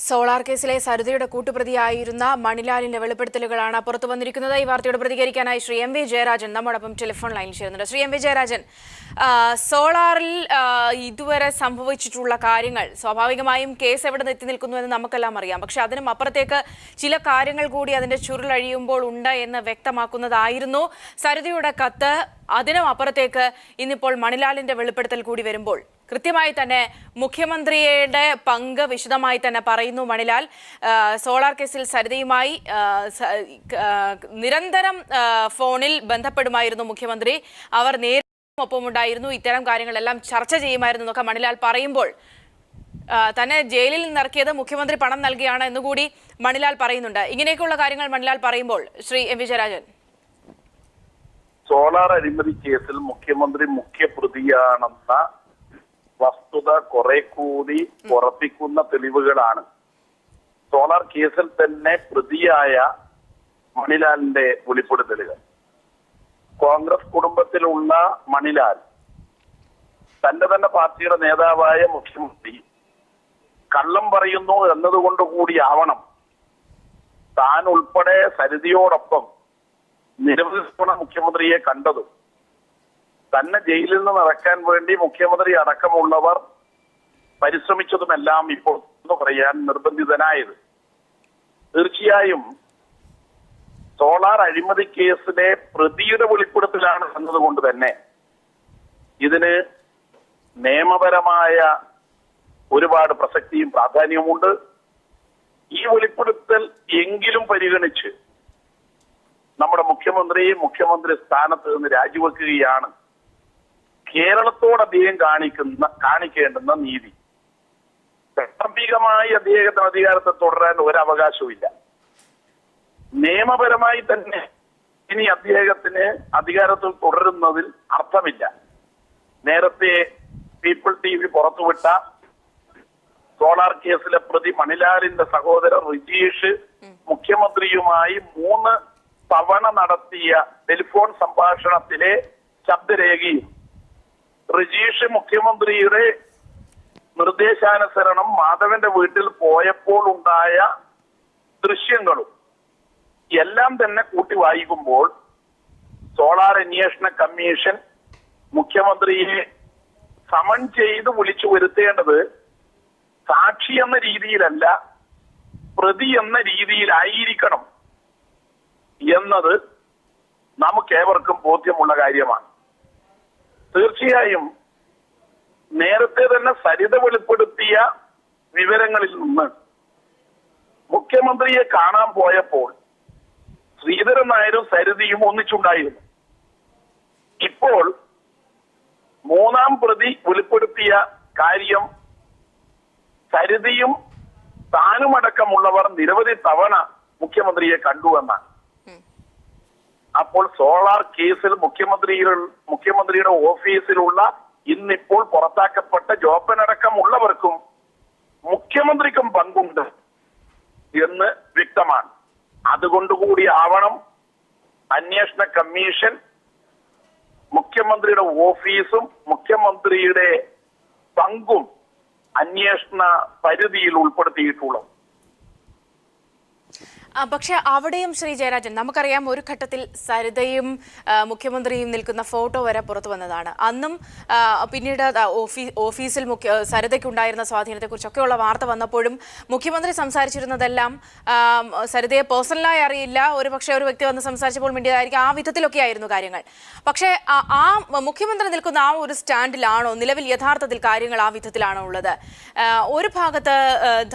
Solar കേസിലെ സരിതയുടെ കൂട്ടുപ്രതിയായിരുന്ന മണിലാലിന്റെ വെളിപ്പെടുത്തലുകളാണ് പുറത്തു വന്നിരിക്കുന്നത്. ഈ വാർത്തയോട് പ്രതികരിക്കാനായി ശ്രീ എം വി ജയരാജൻ നമ്മോടൊപ്പം ടെലിഫോൺ ലൈനിൽ ചേരുന്നുണ്ട്. ശ്രീ എം വി ജയരാജൻ, സോളാറിൽ ഇതുവരെ സംഭവിച്ചിട്ടുള്ള കാര്യങ്ങൾ സ്വാഭാവികമായും കേസ് എവിടെ എത്തി നിൽക്കുന്നു എന്ന് നമുക്കെല്ലാം അറിയാം. പക്ഷെ അതിനും അപ്പുറത്തേക്ക് ചില കാര്യങ്ങൾ കൂടി അതിന്റെ ചുരുളഴിയുമ്പോൾ ഉണ്ട് എന്ന് വ്യക്തമാക്കുന്നതായിരുന്നു സരിതയുടെ കത്ത്. അതിനും അപ്പുറത്തേക്ക് ഇന്നിപ്പോൾ മണിലാലിന്റെ വെളിപ്പെടുത്തൽ കൂടി വരുമ്പോൾ കൃത്യമായി തന്നെ മുഖ്യമന്ത്രിയുടെ പങ്ക് വിശദമായി തന്നെ പറയുന്നു മണിലാൽ. സോളാർ കേസിൽ സരിതയുമായി നിരന്തരം ഫോണിൽ ബന്ധപ്പെടുമായിരുന്നു മുഖ്യമന്ത്രി. അവർ നേരിട്ടും ഒപ്പമുണ്ടായിരുന്നു. ഇത്തരം കാര്യങ്ങളെല്ലാം ചർച്ച ചെയ്യുമായിരുന്നു എന്നൊക്കെ മണിലാൽ പറയുമ്പോൾ തന്നെ ജയിലിൽ നിന്നിറക്കിയത് മുഖ്യമന്ത്രി പണം നൽകിയാണ് എന്നുകൂടി മണിലാൽ പറയുന്നുണ്ട്. ഇങ്ങനെയൊക്കെയുള്ള കാര്യങ്ങൾ മണിലാൽ പറയുമ്പോൾ Shri M V Jayarajan, solar അഴിമതി കേസിൽ മുഖ്യമന്ത്രി മുഖ്യപ്രതിയാണെന്ന വസ്തുത കുറെ കൂടി ഉറപ്പിക്കുന്ന തെളിവുകളാണ് സോളാർ കേസിൽ തന്നെ പ്രതിയായ മണിലാലിന്റെ വെളിപ്പെടുത്തലുകൾ. കോൺഗ്രസ് കുടുംബത്തിലുള്ള മണിലാൽ തന്റെ തന്നെ പാർട്ടിയുടെ നേതാവായ മുഖ്യമന്ത്രി കള്ളം പറയുന്നു എന്നതുകൊണ്ടുകൂടിയാവണം താൻ ഉൾപ്പെടെ സരിതയോടൊപ്പം നിരവധി തവണ മുഖ്യമന്ത്രിയെ കണ്ടതും തന്നെ ജയിലിൽ നിന്ന് ഇറക്കാൻ വേണ്ടി മുഖ്യമന്ത്രി അടക്കമുള്ളവർ പരിശ്രമിച്ചതുമെല്ലാം ഇപ്പോൾ എന്ന് പറയാൻ നിർബന്ധിതനായത്. തീർച്ചയായും സോളാർ അഴിമതി കേസിലെ പ്രതിയുടെ വെളിപ്പെടുത്തലാണ് എന്നതുകൊണ്ട് തന്നെ ഇതിന് നിയമപരമായ ഒരുപാട് പ്രസക്തിയും പ്രാധാന്യവുമുണ്ട്. ഈ വെളിപ്പെടുത്തൽ എങ്കിലും പരിഗണിച്ച് നമ്മുടെ മുഖ്യമന്ത്രി സ്ഥാനത്ത് നിന്ന് രാജിവെക്കുകയാണ് കേരളത്തോട് അദ്ദേഹം കാണിക്കേണ്ടുന്ന നീതി. പ്രാഥമികമായി അദ്ദേഹത്തിന് അധികാരത്തെ തുടരാൻ ഒരവകാശവും. നിയമപരമായി തന്നെ ഇനി അദ്ദേഹത്തിന് അധികാരത്തിൽ തുടരുന്നതിൽ അർത്ഥമില്ല. നേരത്തെ പീപ്പിൾ TV പുറത്തുവിട്ട സോളാർ കേസിലെ പ്രതി മണിലാലിന്റെ സഹോദരൻ റിജീഷ് മുഖ്യമന്ത്രിയുമായി 3 തവണ നടത്തിയ ടെലിഫോൺ സംഭാഷണത്തിലെ ശബ്ദരേഖയും റിജീഷ് മുഖ്യമന്ത്രിയുടെ നിർദ്ദേശാനുസരണം മാധവന്റെ വീട്ടിൽ പോയപ്പോൾ ഉണ്ടായ ദൃശ്യങ്ങളും എല്ലാം തന്നെ കൂട്ടി വായിക്കുമ്പോൾ സോളാർ അന്വേഷണ കമ്മീഷൻ മുഖ്യമന്ത്രിയെ സമൺ ചെയ്ത് വിളിച്ചു വരുത്തേണ്ടത് സാക്ഷി എന്ന രീതിയിലല്ല, പ്രതി എന്ന രീതിയിലായിരിക്കണം എന്നത് നമുക്കേവർക്കും ബോധ്യമുള്ള കാര്യമാണ്. തീർച്ചയായും നേരത്തെ തന്നെ സരിത വെളിപ്പെടുത്തിയ വിവരങ്ങളിൽ നിന്ന് മുഖ്യമന്ത്രിയെ കാണാൻ പോയപ്പോൾ ശ്രീധരൻ നായരും സരിതയും ഒന്നിച്ചുണ്ടായിരുന്നു. ഇപ്പോൾ 3ാം പ്രതി വെളിപ്പെടുത്തിയ കാര്യം സരിതയും താനുമടക്കമുള്ളവർ നിരവധി തവണ മുഖ്യമന്ത്രിയെ കണ്ടുവെന്നാണ്. അപ്പോൾ സോളാർ കേസിൽ മുഖ്യമന്ത്രിയുടെ ഓഫീസിലുള്ള ഇന്നിപ്പോൾ പുറത്താക്കപ്പെട്ട ജോപ്പനടക്കമുള്ളവർക്കും മുഖ്യമന്ത്രിക്കും പങ്കുണ്ട് എന്ന് വ്യക്തമാണ്. അതുകൊണ്ടുകൂടി ആവണം അന്വേഷണ കമ്മീഷൻ മുഖ്യമന്ത്രിയുടെ ഓഫീസും മുഖ്യമന്ത്രിയുടെ പങ്കും അന്വേഷണ പരിധിയിൽ ഉൾപ്പെടുത്തിയിട്ടുള്ളത്. പക്ഷെ അവിടെയും ശ്രീ ജയരാജൻ, നമുക്കറിയാം ഒരു ഘട്ടത്തിൽ സരിതയും മുഖ്യമന്ത്രിയും നിൽക്കുന്ന ഫോട്ടോ വരെ പുറത്തു വന്നതാണ്. അന്നും പിന്നീട് ഓഫീസിൽ സരിതയ്ക്കുണ്ടായിരുന്ന സ്വാധീനത്തെക്കുറിച്ചൊക്കെയുള്ള വാർത്ത വന്നപ്പോഴും മുഖ്യമന്ത്രി സംസാരിച്ചിരുന്നതെല്ലാം സരിതയെ പേഴ്സണലായി അറിയില്ല, ഒരുപക്ഷെ ഒരു വ്യക്തി വന്ന് സംസാരിച്ചപ്പോൾ മിണ്ടിയതായിരിക്കും, ആ വിധത്തിലൊക്കെ ആയിരുന്നു കാര്യങ്ങൾ. പക്ഷേ ആ മുഖ്യമന്ത്രി നിൽക്കുന്ന ആ ഒരു സ്റ്റാൻഡിലാണോ നിലവിൽ യഥാർത്ഥത്തിൽ കാര്യങ്ങൾ ആ വിധത്തിലാണോ ഉള്ളത്? ഒരു ഭാഗത്ത്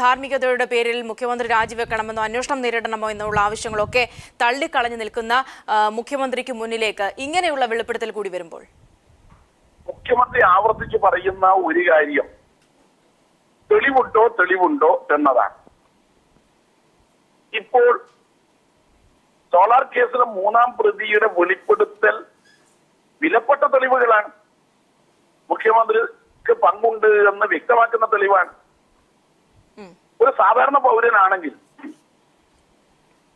ധാർമ്മികതയുടെ പേരിൽ മുഖ്യമന്ത്രി രാജിവെക്കണമെന്നോ അന്വേഷണം നേരിടണമോ എന്നുള്ള ആവശ്യങ്ങളൊക്കെ തള്ളിക്കളഞ്ഞു നിൽക്കുന്ന മുഖ്യമന്ത്രിക്ക് മുന്നിലേക്ക് ഇങ്ങനെയുള്ള വെളിപ്പെടുത്തൽ കൂടി വരുമ്പോൾ മുഖ്യമന്ത്രി ആവർത്തിച്ച് പറയുന്ന ഒരു കാര്യം തെളിവുണ്ടോ എന്നതാണ്. ഇപ്പോൾ സോളാർ കേസിലെ 3ാം പ്രതിയുടെ വെളിപ്പെടുത്തൽ വിലപ്പെട്ട തെളിവുകളാണ്. മുഖ്യമന്ത്രിക്ക് പങ്കുണ്ട് എന്ന് വ്യക്തമാക്കുന്ന തെളിവാണ്. ഒരു സാധാരണ പൗരനാണെങ്കിൽ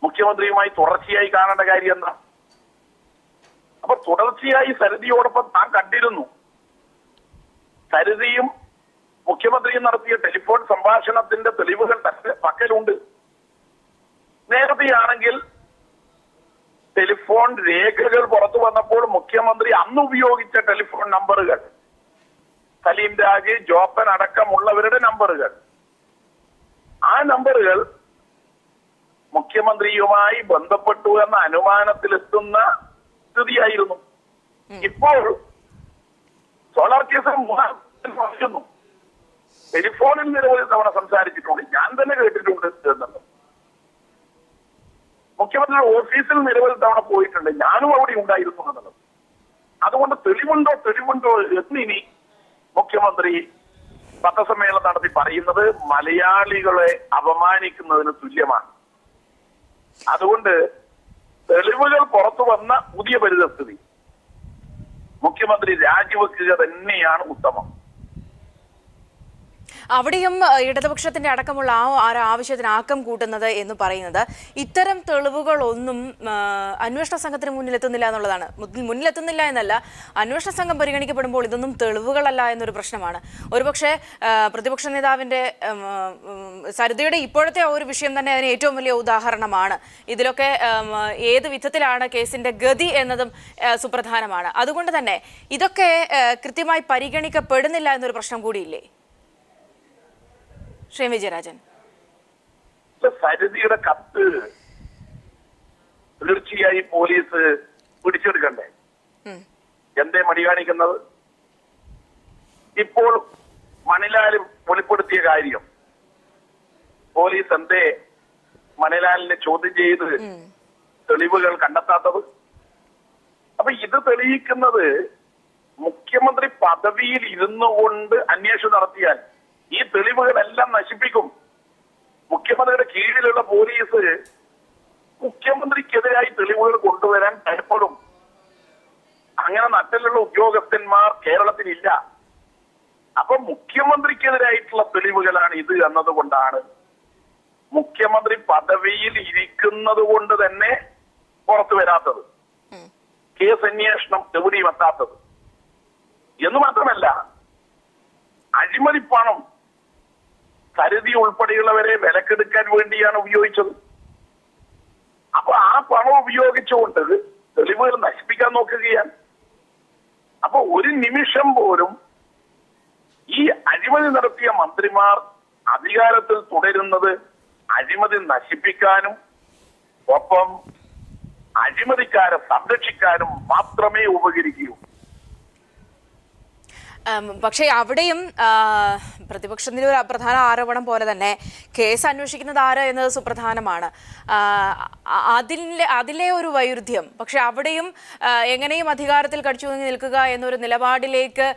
മുഖ്യമന്ത്രിയുമായി തുടർച്ചയായി കാണേണ്ട കാര്യം എന്താ? അപ്പൊ തുടർച്ചയായി സരിതയോടൊപ്പം താൻ കണ്ടിരുന്നു. സരിതയും മുഖ്യമന്ത്രിയും നടത്തിയ ടെലിഫോൺ സംഭാഷണത്തിന്റെ തെളിവുകൾ രേഖകൾ പുറത്തു വന്നപ്പോൾ മുഖ്യമന്ത്രി അന്ന് ഉപയോഗിച്ച ടെലിഫോൺ നമ്പറുകൾ, സലീം രാജ്, ജോപ്പൻ അടക്കമുള്ളവരുടെ നമ്പറുകൾ, ആ നമ്പറുകൾ മുഖ്യമന്ത്രിയുമായി ബന്ധപ്പെട്ടു എന്ന അനുമാനത്തിലെത്തുന്ന സ്ഥിതിയായിരുന്നു. ഇപ്പോൾ സോളാർ കേസ് പറയുന്നു, ടെലിഫോണിൽ നിരവധി തവണ സംസാരിച്ചിട്ടുണ്ട്, ഞാൻ തന്നെ കേട്ടിട്ടുണ്ട് എന്നുള്ളത്. മുഖ്യമന്ത്രിയുടെ ഓഫീസിൽ നിരവധി തവണ പോയിട്ടുണ്ട്, ഞാനും അവിടെ ഉണ്ടായിരുന്നു എന്നുള്ളത്. അതുകൊണ്ട് തെളിവുണ്ടോ എന്നിനി മുഖ്യമന്ത്രി പത്രസമ്മേളനം നടത്തി പറയുന്നത് മലയാളികളെ അപമാനിക്കുന്നതിന് തുല്യമാണ്. അതുകൊണ്ട് തെളിവുകൾ പുറത്തു വന്ന പുതിയ പരിതസ്ഥിതി മുഖ്യമന്ത്രി രാജിവെക്കുക തന്നെയാണ് ഉത്തമം. അവിടെയും ഇടതുപക്ഷത്തിന്റെ അടക്കമുള്ള ആ ആവശ്യത്തിന് ആക്കം കൂട്ടുന്നത് എന്ന് പറയുന്നത് ഇത്തരം തെളിവുകളൊന്നും അന്വേഷണ സംഘത്തിന് മുന്നിലെത്തുന്നില്ല എന്നുള്ളതാണ്. മുന്നിലെത്തുന്നില്ല എന്നല്ല, അന്വേഷണ സംഘം പരിഗണിക്കപ്പെടുമ്പോൾ ഇതൊന്നും തെളിവുകളല്ല എന്നൊരു പ്രശ്നമാണ്. ഒരുപക്ഷെ പ്രതിപക്ഷ നേതാവിന്റെ സരിതയുടെ ഇപ്പോഴത്തെ ഒരു വിഷയം തന്നെ അതിന് ഏറ്റവും വലിയ ഉദാഹരണമാണ്. ഇതിലൊക്കെ ഏത് വിധത്തിലാണ് കേസിന്റെ ഗതി എന്നതും സുപ്രധാനമാണ്. അതുകൊണ്ട് തന്നെ ഇതൊക്കെ കൃത്യമായി പരിഗണിക്കപ്പെടുന്നില്ല എന്നൊരു പ്രശ്നം കൂടിയില്ലേ ശ്രീ വിജയരാജൻ? സരിതയുടെ കത്ത് തീർച്ചയായും പോലീസ് പിടിച്ചെടുക്കണ്ടേ? എന്തേ മടി കാണിക്കുന്നത്? ഇപ്പോൾ മണിലാലും വെളിപ്പെടുത്തിയ കാര്യം പോലീസ് എന്തേ മണിലാലിനെ ചോദ്യം ചെയ്ത് തെളിവുകൾ കണ്ടെത്താത്തത്? അപ്പൊ ഇത് തെളിയിക്കുന്നത് മുഖ്യമന്ത്രി പദവിയിൽ ഇരുന്നു കൊണ്ട് അന്വേഷണം നടത്തിയാൽ ഈ തെളിവുകളെല്ലാം നശിപ്പിക്കും. മുഖ്യമന്ത്രിയുടെ കീഴിലുള്ള പോലീസ് മുഖ്യമന്ത്രിക്കെതിരായി തെളിവുകൾ കൊണ്ടുവരാൻ ഭയപ്പെടും. അങ്ങനെ നട്ടിലുള്ള ഉദ്യോഗസ്ഥന്മാർ കേരളത്തിലില്ല. അപ്പൊ മുഖ്യമന്ത്രിക്കെതിരായിട്ടുള്ള തെളിവുകളാണ് ഇത് എന്നതുകൊണ്ടാണ് മുഖ്യമന്ത്രി പദവിയിൽ ഇരിക്കുന്നത് കൊണ്ട് തന്നെ പുറത്തു വരാത്തത്, കേസ് അന്വേഷണം എവിടെയും എത്താത്തത്. എന്ന് മാത്രമല്ല, അഴിമതി പണം സരിതി ഉൾപ്പെടെയുള്ളവരെ വിലക്കെടുക്കാൻ വേണ്ടിയാണ് ഉപയോഗിച്ചത്. അപ്പൊ ആ പണം ഉപയോഗിച്ചുകൊണ്ട് തെളിവുകൾ നശിപ്പിക്കാൻ നോക്കുകയാണ്. അപ്പൊ ഒരു നിമിഷം പോലും ഈ അഴിമതി നടത്തിയ മന്ത്രിമാർ അധികാരത്തിൽ തുടരുന്നത് അഴിമതി നശിപ്പിക്കാനും ഒപ്പം അഴിമതിക്കാരെ സംരക്ഷിക്കാനും മാത്രമേ ഉപകരിക്കൂ. പക്ഷേ അവിടെയും പ്രതിപക്ഷത്തിന്റെ ഒരു പ്രധാന ആരോപണം പോലെ തന്നെ കേസ് അന്വേഷിക്കുന്നത് ആര് എന്നത് സുപ്രധാനമാണ്. അതിലെ ഒരു വൈരുദ്ധ്യം. പക്ഷെ അവിടെയും എങ്ങനെയും അധികാരത്തിൽ കടിച്ചു നിൽക്കുക എന്നൊരു നിലപാടിലേക്ക്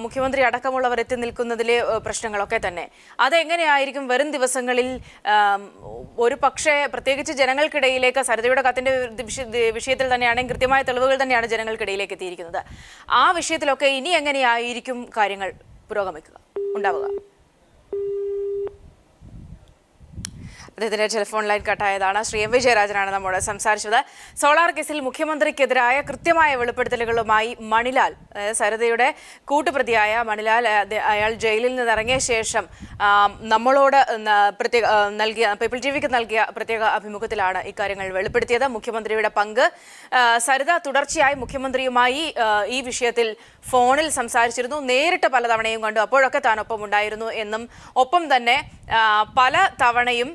മുഖ്യമന്ത്രി അടക്കമുള്ളവർ എത്തി നിൽക്കുന്നതിലെ പ്രശ്നങ്ങളൊക്കെ തന്നെ അതെങ്ങനെയായിരിക്കും വരും ദിവസങ്ങളിൽ ഒരു പക്ഷേ പ്രത്യേകിച്ച് ജനങ്ങൾക്കിടയിലേക്ക് സരിതയുടെ കത്തിന്റെ വിഷയത്തിൽ തന്നെയാണെങ്കിൽ കൃത്യമായ തെളിവുകൾ തന്നെയാണ് ജനങ്ങൾക്കിടയിലേക്ക് എത്തിയിരിക്കുന്നത്. ആ വിഷയത്തിലൊക്കെ ഇനി എങ്ങനെയായിരിക്കും കാര്യങ്ങൾ ഉണ്ടാവുക? അദ്ദേഹത്തിന്റെ ടെലിഫോൺ ലൈൻ കട്ടായതാണ്. ശ്രീ എം വിജയരാജനാണ് നമ്മോട് സംസാരിച്ചത്. സോളാർ കേസിൽ മുഖ്യമന്ത്രിക്കെതിരായ കൃത്യമായ വെളിപ്പെടുത്തലുകളുമായി മണിലാൽ, സരിതയുടെ കൂട്ടുപ്രതിയായ മണിലാൽ, അയാൾ ജയിലിൽ നിന്ന് ഇറങ്ങിയ ശേഷം നമ്മളോട് പീപ്പിൾ ടിവിക്ക് നൽകിയ പ്രത്യേക അഭിമുഖത്തിലാണ് ഇക്കാര്യങ്ങൾ വെളിപ്പെടുത്തിയത്. മുഖ്യമന്ത്രിയുടെ പങ്ക്, സരിത തുടർച്ചയായി മുഖ്യമന്ത്രിയുമായി ഈ വിഷയത്തിൽ ഫോണിൽ സംസാരിച്ചിരുന്നു, നേരിട്ട് പലതവണയും കണ്ടു, അപ്പോഴൊക്കെ താനൊപ്പം ഉണ്ടായിരുന്നു എന്നും ഒപ്പം തന്നെ പല തവണയും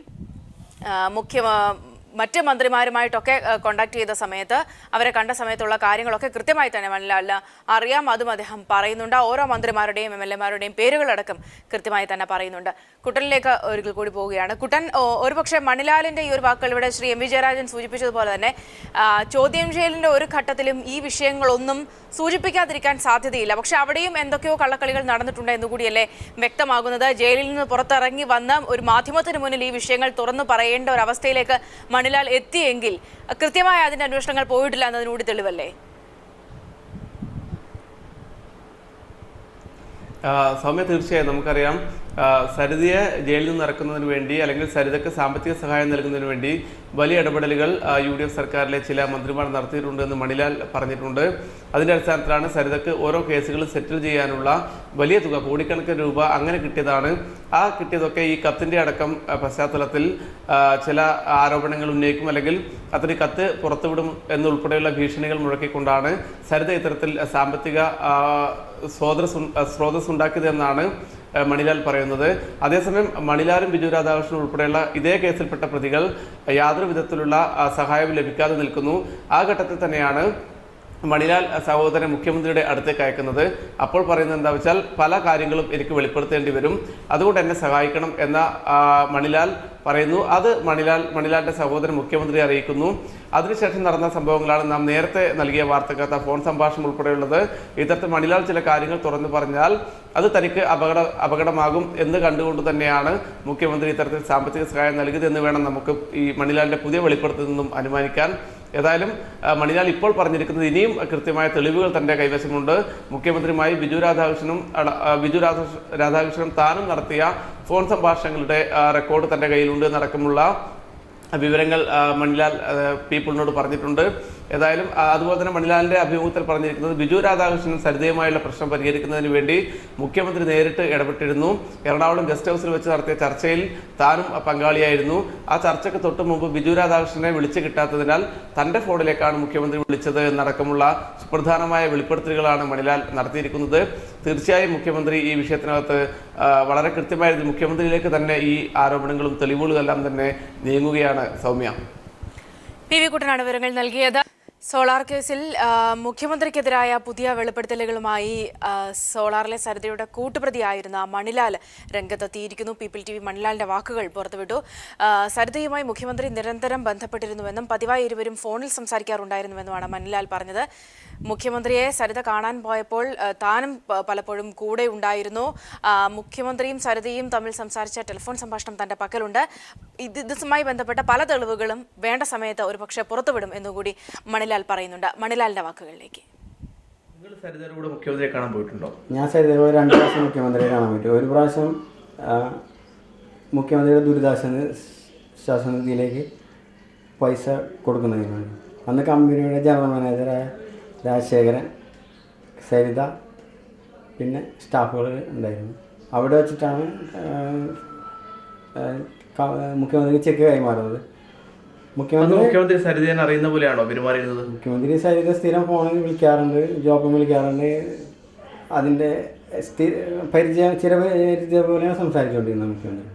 മറ്റ് മന്ത്രിമാരുമായിട്ടൊക്കെ കോണ്ടാക്ട് ചെയ്ത സമയത്ത് അവരെ കണ്ട സമയത്തുള്ള കാര്യങ്ങളൊക്കെ കൃത്യമായി തന്നെ മണിലാലിന് അറിയാം. അതും അദ്ദേഹം പറയുന്നുണ്ട്. ഓരോ മന്ത്രിമാരുടെയും MLA-മാരുടെയും പേരുകളടക്കം കൃത്യമായി തന്നെ പറയുന്നുണ്ട്. കുട്ടനിലേക്ക് ഒരിക്കൽ കൂടി പോവുകയാണ്. കുട്ടൻ, ഒരുപക്ഷെ മണിലാലിന്റെ ഈ ഒരു വാക്കുകൾ ഇവിടെ ശ്രീ എം വിജയരാജൻ സൂചിപ്പിച്ചതുപോലെ തന്നെ ചോദ്യം ചെയ്യലിന്റെ ഒരു ഘട്ടത്തിലും ഈ വിഷയങ്ങളൊന്നും സൂചിപ്പിക്കാതിരിക്കാൻ സാധ്യതയില്ല. പക്ഷെ അവിടെയും എന്തൊക്കെയോ കള്ളക്കളികൾ നടന്നിട്ടുണ്ട് എന്നുകൂടിയല്ലേ വ്യക്തമാകുന്നത്. ജയിലിൽ നിന്ന് പുറത്തിറങ്ങി വന്ന ഒരു മാധ്യമത്തിന് മുന്നിൽ ഈ വിഷയങ്ങൾ തുറന്നു പറയേണ്ട ഒരു അവസ്ഥയിലേക്ക് മണിലാൽ എത്തിയെങ്കിൽ കൃത്യമായ അതിന്റെ അന്വേഷണങ്ങൾ പോയിട്ടില്ല എന്നതിനൂടി തെളിവല്ലേ? സൗമ്യ, തീർച്ചയായും നമുക്കറിയാം സരിതയെ ജയിലിൽ നിന്ന് ഇറക്കുന്നതിന് വേണ്ടി അല്ലെങ്കിൽ സരിതയ്ക്ക് സാമ്പത്തിക സഹായം നൽകുന്നതിന് വേണ്ടി വലിയ ഇടപെടലുകൾ UDF സർക്കാരിലെ ചില മന്ത്രിമാർ നടത്തിയിട്ടുണ്ട് എന്ന് മണിലാൽ പറഞ്ഞിട്ടുണ്ട്. അതിൻ്റെ അടിസ്ഥാനത്തിലാണ് സരിതയ്ക്ക് ഓരോ കേസുകളും സെറ്റിൽ ചെയ്യാനുള്ള വലിയ തുക, കോടിക്കണക്കിന് രൂപ അങ്ങനെ കിട്ടിയതാണ്. ആ കിട്ടിയതൊക്കെ ഈ കത്തിൻ്റെ അടക്കം പശ്ചാത്തലത്തിൽ ചില ആരോപണങ്ങൾ ഉന്നയിക്കും അല്ലെങ്കിൽ അത്തരം കത്ത് പുറത്തുവിടും എന്നുൾപ്പെടെയുള്ള ഭീഷണികൾ മുഴക്കിക്കൊണ്ടാണ് സരിത ഇത്തരത്തിൽ സാമ്പത്തിക സ്രോതസ് ഉണ്ടാക്കിയതെന്നാണ് മണിലാൽ പറയുന്നത്. അതേസമയം മണിലാലും ബിജു രാധാകൃഷ്ണൻ ഉൾപ്പെടെയുള്ള ഇതേ കേസിൽപ്പെട്ട പ്രതികൾ യാതൊരു വിധത്തിലുള്ള സഹായം ലഭിക്കാതെ നിൽക്കുന്നു. ആ ഘട്ടത്തിൽ തന്നെയാണ് മണിലാൽ സഹോദരൻ മുഖ്യമന്ത്രിയുടെ അടുത്തേക്ക് അയക്കുന്നത്. അപ്പോൾ പറയുന്നത് എന്താ വെച്ചാൽ, പല കാര്യങ്ങളും എനിക്ക് വെളിപ്പെടുത്തേണ്ടി വരും, അതുകൊണ്ട് എന്നെ സഹായിക്കണം എന്ന മണിലാൽ പറയുന്നു. അത് മണിലാലിൻ്റെ സഹോദരൻ മുഖ്യമന്ത്രിയെ അറിയിക്കുന്നു. അതിനുശേഷം നടന്ന സംഭവങ്ങളാണ് നാം നേരത്തെ നൽകിയ വാർത്തക്കകത്ത് ഫോൺ സംഭാഷണം ഉൾപ്പെടെയുള്ളത്. ഇത്തരത്തിൽ മണിലാൽ ചില കാര്യങ്ങൾ തുറന്നു പറഞ്ഞാൽ അത് തനിക്ക് അപകടമാകും എന്ന് കണ്ടുകൊണ്ട് തന്നെയാണ് മുഖ്യമന്ത്രി ഇത്തരത്തിൽ സാമ്പത്തിക സഹായം നൽകിയതെന്ന് വേണം നമുക്ക് ഈ മണിലാലിൻ്റെ പുതിയ വെളിപ്പെടുത്തൽ നിന്നും അനുമാനിക്കാൻ. ഏതായാലും മണിലാൽ ഇപ്പോൾ പറഞ്ഞിരിക്കുന്നത് ഇനിയും കൃത്യമായ തെളിവുകൾ തൻ്റെ കൈവശമുണ്ട്. മുഖ്യമന്ത്രിയുമായി ബിജു രാധാകൃഷ്ണനും താനും നടത്തിയ ഫോൺ സംഭാഷണങ്ങളുടെ റെക്കോർഡ് തൻ്റെ കയ്യിലുണ്ട് എന്നടക്കമുള്ള വിവരങ്ങൾ മണിലാൽ പീപ്പിളിനോട് പറഞ്ഞിട്ടുണ്ട്. ഏതായാലും അതുപോലെ തന്നെ മണിലാലിൻ്റെ അഭിമുഖത്തിൽ പറഞ്ഞിരിക്കുന്നത് ബിജു രാധാകൃഷ്ണൻ സരിതയുമായുള്ള പ്രശ്നം പരിഹരിക്കുന്നതിന് വേണ്ടി മുഖ്യമന്ത്രി നേരിട്ട് ഇടപെട്ടിരുന്നു. എറണാകുളം ഗസ്റ്റ് ഹൗസിൽ വെച്ച് നടത്തിയ ചർച്ചയിൽ താനും പങ്കാളിയായിരുന്നു. ആ ചർച്ചയ്ക്ക് തൊട്ട് മുമ്പ് ബിജു രാധാകൃഷ്ണനെ വിളിച്ചു കിട്ടാത്തതിനാൽ തൻ്റെ ഫോണിലേക്കാണ് മുഖ്യമന്ത്രി വിളിച്ചത് എന്നടക്കമുള്ള സുപ്രധാനമായ വെളിപ്പെടുത്തലുകളാണ് മണിലാൽ നടത്തിയിരിക്കുന്നത്. തീർച്ചയായും മുഖ്യമന്ത്രി ഈ വിഷയത്തിനകത്ത് വളരെ കൃത്യമായിരുന്നു. മുഖ്യമന്ത്രിയിലേക്ക് തന്നെ ഈ ആരോപണങ്ങളും തെളിവുകളും എല്ലാം തന്നെ നീങ്ങുകയാണ്. സൗമ്യ. PV കുട്ടനാണ് വിവരങ്ങൾ നൽകിയത്. സോളാർ കേസിൽ മുഖ്യമന്ത്രിക്കെതിരായ പുതിയ വെളിപ്പെടുത്തലുകളുമായി സോളാറിലെ സരിതയുടെ കൂട്ടുപ്രതിയായിരുന്ന മണിലാൽ രംഗത്തെത്തിയിരിക്കുന്നു. പീപ്പിൾ TV മണിലാലിന്റെ വാക്കുകൾ പുറത്തുവിട്ടു. സരിതയുമായി മുഖ്യമന്ത്രി നിരന്തരം ബന്ധപ്പെട്ടിരുന്നുവെന്നും പതിവായി ഇരുവരും ഫോണിൽ സംസാരിക്കാറുണ്ടായിരുന്നുവെന്നുമാണ് മണിലാൽ പറഞ്ഞത്. മുഖ്യമന്ത്രിയെ സരിത കാണാൻ പോയപ്പോൾ താനും പലപ്പോഴും കൂടെ ഉണ്ടായിരുന്നു. മുഖ്യമന്ത്രിയും സരിതയും തമ്മിൽ സംസാരിച്ച ടെലിഫോൺ സംഭാഷണം തന്റെ പക്കലുണ്ട്. ഇതുമായി ബന്ധപ്പെട്ട പല തെളിവുകളും വേണ്ട സമയത്ത് ഒരുപക്ഷെ പുറത്തുവിടും എന്നുകൂടി മണിലാൽ പറയുന്നുണ്ട്. മണിലാലിന്റെ വാക്കുകളിലേക്ക്. സരിതയുടെ മുഖ്യമന്ത്രിയെ കാണാൻ പോയിട്ടുണ്ടോ? ഞാൻ സരിതയോട് 2 പ്രാവശ്യം മുഖ്യമന്ത്രിയെ കാണാൻ പറ്റും. ഒരു പ്രാവശ്യം മുഖ്യമന്ത്രിയുടെ ദുരിതാശ്വാസ നിധിയിലേക്ക് പൈസ കൊടുക്കുന്നതിന് വേണ്ടി. അന്ന് കമ്പനിയുടെ ജനറൽ മാനേജറായ രാജശേഖരൻ, സരിത, പിന്നെ സ്റ്റാഫുകൾ ഉണ്ടായിരുന്നു. അവിടെ വെച്ചിട്ടാണ് മുഖ്യമന്ത്രി ചെക്ക് കൈമാറുന്നത്. മുഖ്യമന്ത്രി സരിതയെ അറിയുന്ന പോലെയാണോ പെരുമാറിയിരുന്നത്? മുഖ്യമന്ത്രി സരിത സ്ഥിരം ഫോണിൽ വിളിക്കാറുണ്ട്, ജോബും വിളിക്കാറുണ്ട്. അതിൻ്റെ ചില പോലെയാണ് സംസാരിച്ചുകൊണ്ടിരുന്നത് മുഖ്യമന്ത്രി.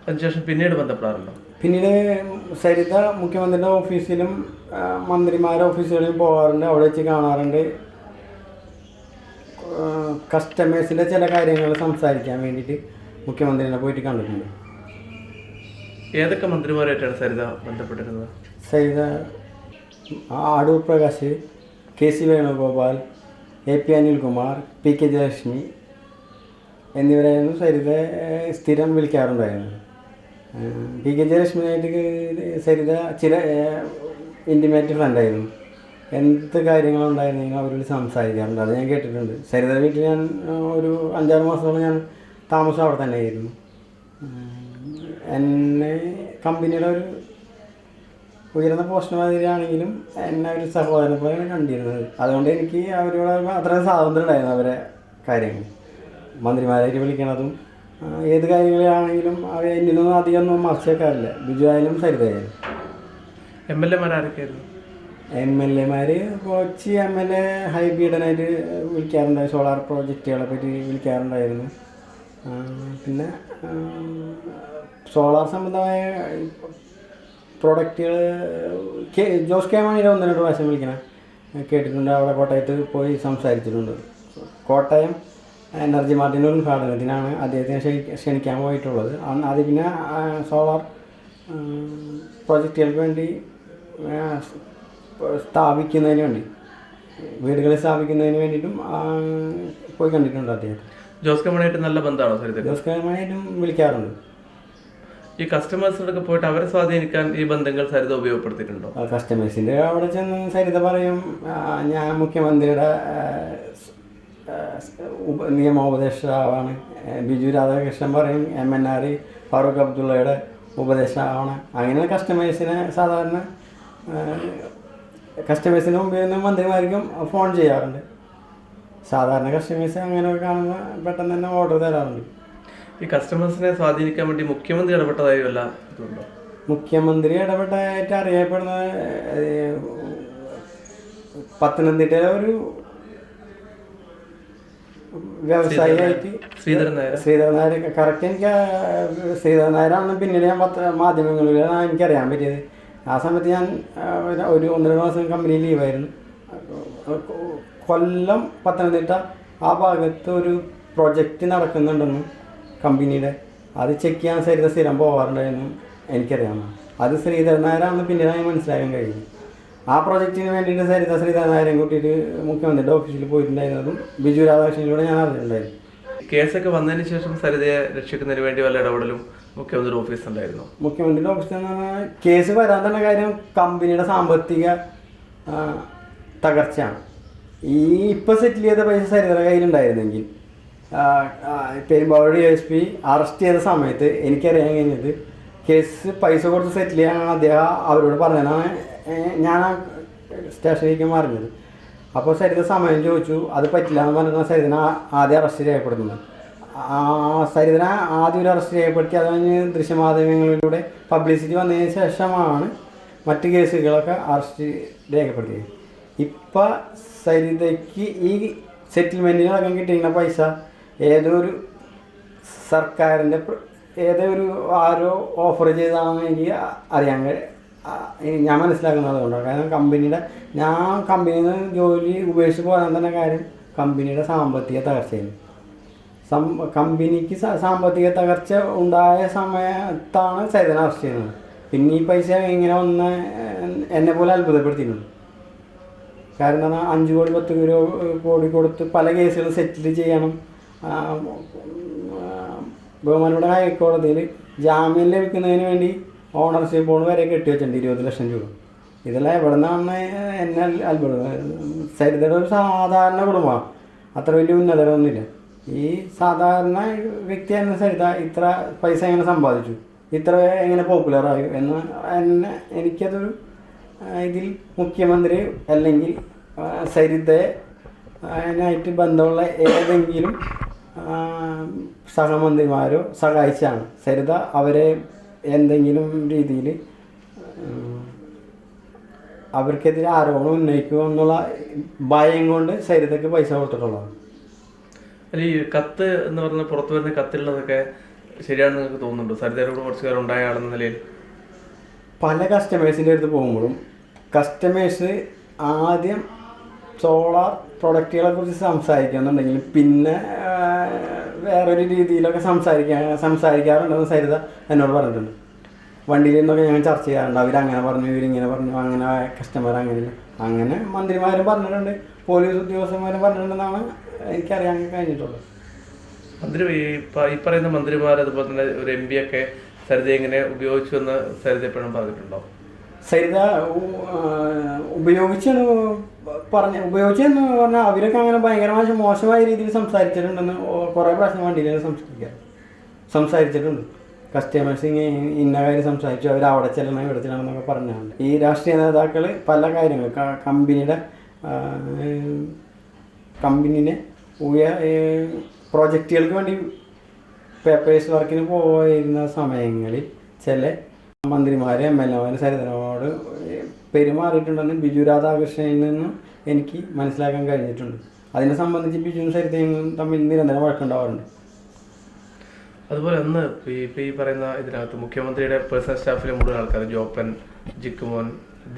അതിനുശേഷം പിന്നീട് ബന്ധപ്പെടാറുണ്ടോ? പിന്നീട് സരിത മുഖ്യമന്ത്രിയുടെ ഓഫീസിലും മന്ത്രിമാരുടെ ഓഫീസുകളിലും പോകാറുണ്ട്. അവിടെ വെച്ച് കാണാറുണ്ട്. കസ്റ്റമേഴ്സിൻ്റെ ചില കാര്യങ്ങൾ സംസാരിക്കാൻ വേണ്ടിയിട്ട് മുഖ്യമന്ത്രിനെ പോയിട്ട് കണ്ടിട്ടുണ്ട്. ഏതൊക്കെ മന്ത്രിമാരായിട്ടാണ് Saritha ബന്ധപ്പെട്ടിരുന്നത്? Saritha Adoor Prakash, KC Venugopal, AP Anilkumar, PK Jayalakshmi എന്നിവരായിരുന്നു സരിത സ്ഥിരം വിളിക്കാറുണ്ടായിരുന്നത്. PK ജയലക്ഷ്മിയായിട്ട് സരിത ചില ഇൻറ്റിമേറ്റ് ഫ്രണ്ടായിരുന്നു. എന്ത് കാര്യങ്ങളുണ്ടായിരുന്നെങ്കിലും അവരോട് സംസാരിക്കാറുണ്ട്. അത് ഞാൻ കേട്ടിട്ടുണ്ട്. സരിത വീട്ടിൽ ഞാൻ ഒരു 5-6 മാസത്തോളം ഞാൻ താമസം അവിടെ തന്നെ ആയിരുന്നു. എന്നെ കമ്പനിയുടെ ഒരു ഉയർന്ന പോസ്റ്റ് മാതിരിയാണെങ്കിലും എന്നെ ഒരു സഹോദരനെ പോലെയാണ് കണ്ടിരുന്നത്. അതുകൊണ്ട് എനിക്ക് അവരോട് അത്രയും സ്വാതന്ത്ര്യം ഉണ്ടായിരുന്നു. അവരെ കാര്യങ്ങൾ മന്ത്രിമാരായിട്ട് വിളിക്കണതും ഏത് കാര്യങ്ങളാണെങ്കിലും അവർ എന്നിൽ നിന്നും അധികമൊന്നും മറച്ചു വെക്കാറില്ല. ബിജു ആയാലും സരിതയായാലും. MLA-മാരൊക്കെയായിരുന്നു? MLA-മാർ കൊച്ചി MLA ഹൈബീഡനായിട്ട് വിളിക്കാറുണ്ടായി. സോളാർ പ്രോജക്റ്റുകളെ പറ്റി വിളിക്കാറുണ്ടായിരുന്നു. പിന്നെ സോളാർ സംബന്ധമായ പ്രോഡക്റ്റുകൾ ജോസ് കെ മാണിയുടെ 1-2 പ്രാവശ്യം വിളിക്കണം കേട്ടിട്ടുണ്ട്. അവിടെ കോട്ടയത്ത് പോയി സംസാരിച്ചിട്ടുണ്ട്. കോട്ടയം എനർജി മാർട്ടിൻ്റെ ഉദ്ഘാടനത്തിനാണ് അദ്ദേഹത്തിനെ ക്ഷണിക്കാൻ പോയിട്ടുള്ളത്. അത് പിന്നെ സോളാർ പ്രോജക്റ്റുകൾക്ക് വേണ്ടി സ്ഥാപിക്കുന്നതിന് വേണ്ടി വീടുകളിൽ സ്ഥാപിക്കുന്നതിന് വേണ്ടിയിട്ടും പോയി കണ്ടിട്ടുണ്ട് അദ്ദേഹം. ജോസ് കെ മാണിയായിട്ട് നല്ല ബന്ധമാണോ സരിത? ജോസ് കെ മാണിയായിട്ടും വിളിക്കാറുണ്ട്. ഈ കസ്റ്റമേഴ്സിനൊക്കെ പോയിട്ട് അവരെ സ്വാധീനിക്കാൻ ഈ ബന്ധങ്ങൾ സരിത ഉപയോഗപ്പെടുത്തിയിട്ടുണ്ടോ? കസ്റ്റമേഴ്സിൻ്റെ അവിടെ ചെന്ന് സരിത പറയും, ഞാൻ മുഖ്യമന്ത്രിയുടെ നിയമോപദേഷ്ടാവാണ്. ബിജു രാധാകൃഷ്ണൻ പറയും MNR ഫാറൂഖ് അബ്ദുള്ളയുടെ ഉപദേഷ്ടാവാണ്. അങ്ങനെ സാധാരണ കസ്റ്റമേഴ്സിന് മുമ്പിൽ നിന്ന് മന്ത്രിമാർക്കും ഫോൺ ചെയ്യാറുണ്ട്. സാധാരണ കസ്റ്റമേഴ്സ് അങ്ങനെ കാണുമ്പോൾ പെട്ടെന്ന് തന്നെ ഓർഡർ തരാറുണ്ട്. ഈ കസ്റ്റമേഴ്സിനെ സ്വാധീനിക്കാൻ വേണ്ടി മുഖ്യമന്ത്രി ഇടപെട്ടതായി വല്ല ഇതുണ്ടോ? മുഖ്യമന്ത്രി ഇടപെട്ടതായിട്ട് അറിയപ്പെടുന്നത് പത്തനംതിട്ടയിലെ ഒരു വ്യവസായിയായിട്ട് ശ്രീധരൻ നായർ. കറക്റ്റ് എനിക്ക് ശ്രീധരൻ നായരാണെന്ന് പിന്നീട് ഞാൻ മാധ്യമങ്ങളിലാണ് എനിക്കറിയാൻ പറ്റിയത്. ആ സമയത്ത് ഞാൻ ഒരു 1-2 മാസം കമ്പനി ലീവായിരുന്നു. കൊല്ലം പത്തനംതിട്ട ആ ഭാഗത്ത് ഒരു പ്രൊജക്റ്റ് നടക്കുന്നുണ്ടെന്നും കമ്പനിയുടെ അത് ചെക്ക് ചെയ്യാൻ സരിത സ്ഥിരം പോകാറുണ്ടായിരുന്നു എനിക്കറിയാമോ. അത് ശ്രീധരൻ നായരാണെന്ന് പിന്നീടാണ് മനസ്സിലാക്കാൻ കഴിയും. ആ പ്രൊജക്റ്റിന് വേണ്ടിയിട്ട് ശ്രീധരൻ നായരെ കൂട്ടിയിട്ട് മുഖ്യമന്ത്രിയുടെ ഓഫീസിൽ പോയിട്ടുണ്ടായിരുന്നതും ബിജു രാധാകൃഷ്ണനിലൂടെ ഞാൻ അറിഞ്ഞിട്ടുണ്ടായിരുന്നു. കേസൊക്കെ വന്നതിന് ശേഷം സരിതയെ രക്ഷിക്കുന്നതിന് വേണ്ടി വല്ല ഇടപെടലും മുഖ്യമന്ത്രി ഓഫീസ് ഉണ്ടായിരുന്നു? മുഖ്യമന്ത്രിയുടെ ഓഫീസിൽ നിന്ന് കേസ് വരാൻ തന്നെ കാര്യം കമ്പനിയുടെ സാമ്പത്തിക തകർച്ചയാണ്. ഈ ഇപ്പോൾ സെറ്റിൽ ചെയ്ത പൈസ സരിതയുടെ കയ്യിലുണ്ടായിരുന്നെങ്കിൽ പെരുമ്പാവൂർ DSP അറസ്റ്റ് ചെയ്ത സമയത്ത് എനിക്കറിയാൻ കഴിഞ്ഞത് കേസ് പൈസ കൊടുത്ത് സെറ്റിൽ ചെയ്യാൻ അദ്ദേഹം അവരോട് പറഞ്ഞതാണ് ഞാൻ ആ സ്റ്റേഷനിലേക്ക് അറിഞ്ഞത്. അപ്പോൾ സരിത സമയം ചോദിച്ചു, അത് പറ്റില്ല എന്ന് പറഞ്ഞാൽ സരിതനെ ആദ്യം അറസ്റ്റ് ചെയ്യപ്പെടുന്നത്. സരിതനെ ആദ്യം ഒരു അറസ്റ്റ് ചെയ്യപ്പെടുത്തി അത് കഴിഞ്ഞ് ദൃശ്യമാധ്യമങ്ങളിലൂടെ പബ്ലിസിറ്റി വന്നതിന് ശേഷമാണ് മറ്റ് കേസുകളൊക്കെ അറസ്റ്റ് രേഖപ്പെടുത്തിയത്. ഇപ്പം സരിതയ്ക്ക് ഈ സെറ്റിൽമെൻറ്റിനടക്കം കിട്ടിയിരുന്ന പൈസ ഏതൊരു സർക്കാരിൻ്റെ ഏതൊരു ആരോ ഓഫർ ചെയ്താണെന്ന് എനിക്ക് അറിയാൻ ഞാൻ മനസ്സിലാക്കുന്നത് കൊണ്ടാണ്. കാരണം ഞാൻ കമ്പനിയിൽ നിന്ന് ജോലി ഉപേക്ഷിച്ച് പോകാൻ തന്നെ കാര്യം കമ്പനിയുടെ സാമ്പത്തിക തകർച്ചയായിരുന്നു. കമ്പനിക്ക് സാമ്പത്തിക തകർച്ച ഉണ്ടായ സമയത്താണ് സരിതനെ അറസ്റ്റ് ചെയ്യുന്നത്. പിന്നെ ഈ പൈസ ഇങ്ങനെ വന്ന് എന്നെ പോലെ അത്ഭുതപ്പെടുത്തിയിട്ടുണ്ട്. കാരണം 5 കോടി 10 കോടി കൊടുത്ത് പല കേസുകളും സെറ്റിൽ ചെയ്യണം. ബഹുമാനപ്പെട്ട ഹൈക്കോടതിയിൽ ജാമ്യം ലഭിക്കുന്നതിന് വേണ്ടി ഓണർഷിപ്പ് ബോണ്ട് വരെ കെട്ടിവെച്ചിട്ടുണ്ട് 20 ലക്ഷം രൂപ. ഇതെല്ലാം എവിടെ നിന്നാണ് എന്നെ അത്ഭുതം. സരിതയുടെ ഒരു സാധാരണ കുടുംബമാണ്, അത്ര വലിയ ഉന്നതരൊന്നുമില്ല. ഈ സാധാരണ വ്യക്തിയായിരുന്ന സരിത ഇത്ര പൈസ എങ്ങനെ സമ്പാദിച്ചു, ഇത്ര എങ്ങനെ പോപ്പുലറായി എന്ന് എനിക്കതൊരു ഇതിൽ മുഖ്യമന്ത്രി അല്ലെങ്കിൽ സരിതയായിട്ട് ബന്ധമുള്ള ഏതെങ്കിലും സഹമന്ത്രിമാരോ സഹായിച്ചാണ് സരിത അവരെ എന്തെങ്കിലും രീതിയിൽ അവർക്കെതിരെ ആരോപണം ഉന്നയിക്കുക എന്നുള്ള ഭയം കൊണ്ട് സരിതയ്ക്ക് പൈസ കൊടുത്തിട്ടുള്ളതാണ്. അല്ല, ഈ കത്ത് എന്ന് പറഞ്ഞാൽ പുറത്തു വരുന്ന കത്തുള്ളതൊക്കെ ശരിയാണെന്ന് നിങ്ങൾക്ക് തോന്നുന്നുണ്ടോ? സരിതയോട് കുറച്ച് പേർ ഉണ്ടായ ആളെന്ന നിലയിൽ പല കസ്റ്റമേഴ്സിൻ്റെ അടുത്ത് പോകുമ്പോഴും കസ്റ്റമേഴ്സ് ആദ്യം സോളാർ പ്രൊഡക്റ്റുകളെ കുറിച്ച് സംസാരിക്കുന്നുണ്ടെങ്കിലും പിന്നെ വേറൊരു രീതിയിലൊക്കെ സംസാരിക്കാറുണ്ടെന്ന് സരിത എന്നോട് പറഞ്ഞിട്ടുണ്ട്. വണ്ടിയിൽ നിന്നൊക്കെ ഞങ്ങൾ ചർച്ച ചെയ്യാറുണ്ട്. അവരങ്ങനെ പറഞ്ഞു, ഇവരിങ്ങനെ പറഞ്ഞു, അങ്ങനെ കസ്റ്റമർ അങ്ങനെ മന്ത്രിമാരും പറഞ്ഞിട്ടുണ്ട്, പോലീസ് ഉദ്യോഗസ്ഥന്മാരും പറഞ്ഞിട്ടുണ്ടെന്നാണ് എനിക്കറിയാൻ കഴിഞ്ഞിട്ടുള്ളത്. ഈ പറയുന്ന മന്ത്രിമാർ അതുപോലെ തന്നെ ഒരു MP ഒക്കെ സരിത എങ്ങനെ ഉപയോഗിച്ചു എന്ന് സരിത എപ്പോഴും പറഞ്ഞിട്ടുണ്ടോ? സരിത ഉപയോഗിച്ചെന്ന് പറഞ്ഞാൽ അവരൊക്കെ അങ്ങനെ ഭയങ്കരമായ മോശമായ രീതിയിൽ സംസാരിച്ചിട്ടുണ്ടെന്ന് കുറേ പ്രാവശ്യം വണ്ടിയിൽ സംസാരിച്ചിട്ടുണ്ട്. കസ്റ്റമേഴ്സ് ഇന്ന കാര്യം സംസാരിച്ചു, അവർ അവിടെ ചെല്ലണം ഇവിടെ ചെല്ലണം എന്നൊക്കെ പറഞ്ഞാണ്. ഈ രാഷ്ട്രീയ നേതാക്കൾ പല കാര്യങ്ങൾ കമ്പനിനെ പ്രോജക്റ്റുകൾക്ക് വേണ്ടി പേപ്പേഴ്സ് വർക്കിന് പോയിരുന്ന സമയങ്ങളിൽ ചില മന്ത്രിമാർ MLA സരിതനോട് പെരുമാറിയിട്ടുണ്ടെന്ന് ബിജു രാധാകൃഷ്ണനിൽ നിന്നും എനിക്ക് മനസ്സിലാക്കാൻ കഴിഞ്ഞിട്ടുണ്ട്. അതിനെ സംബന്ധിച്ച് ബിജുവും സരിതയും തമ്മിൽ നിരന്തരം വഴക്കുണ്ടാവാറുണ്ട്. അതുപോലെ അന്ന് ഈ പറയുന്ന ഇതിനകത്ത് മുഖ്യമന്ത്രിയുടെ പേഴ്സണൽ സ്റ്റാഫിലെ മുഴുവൻ ആൾക്കാർ ജോപ്പൻ, ജിക്കുമോൻ,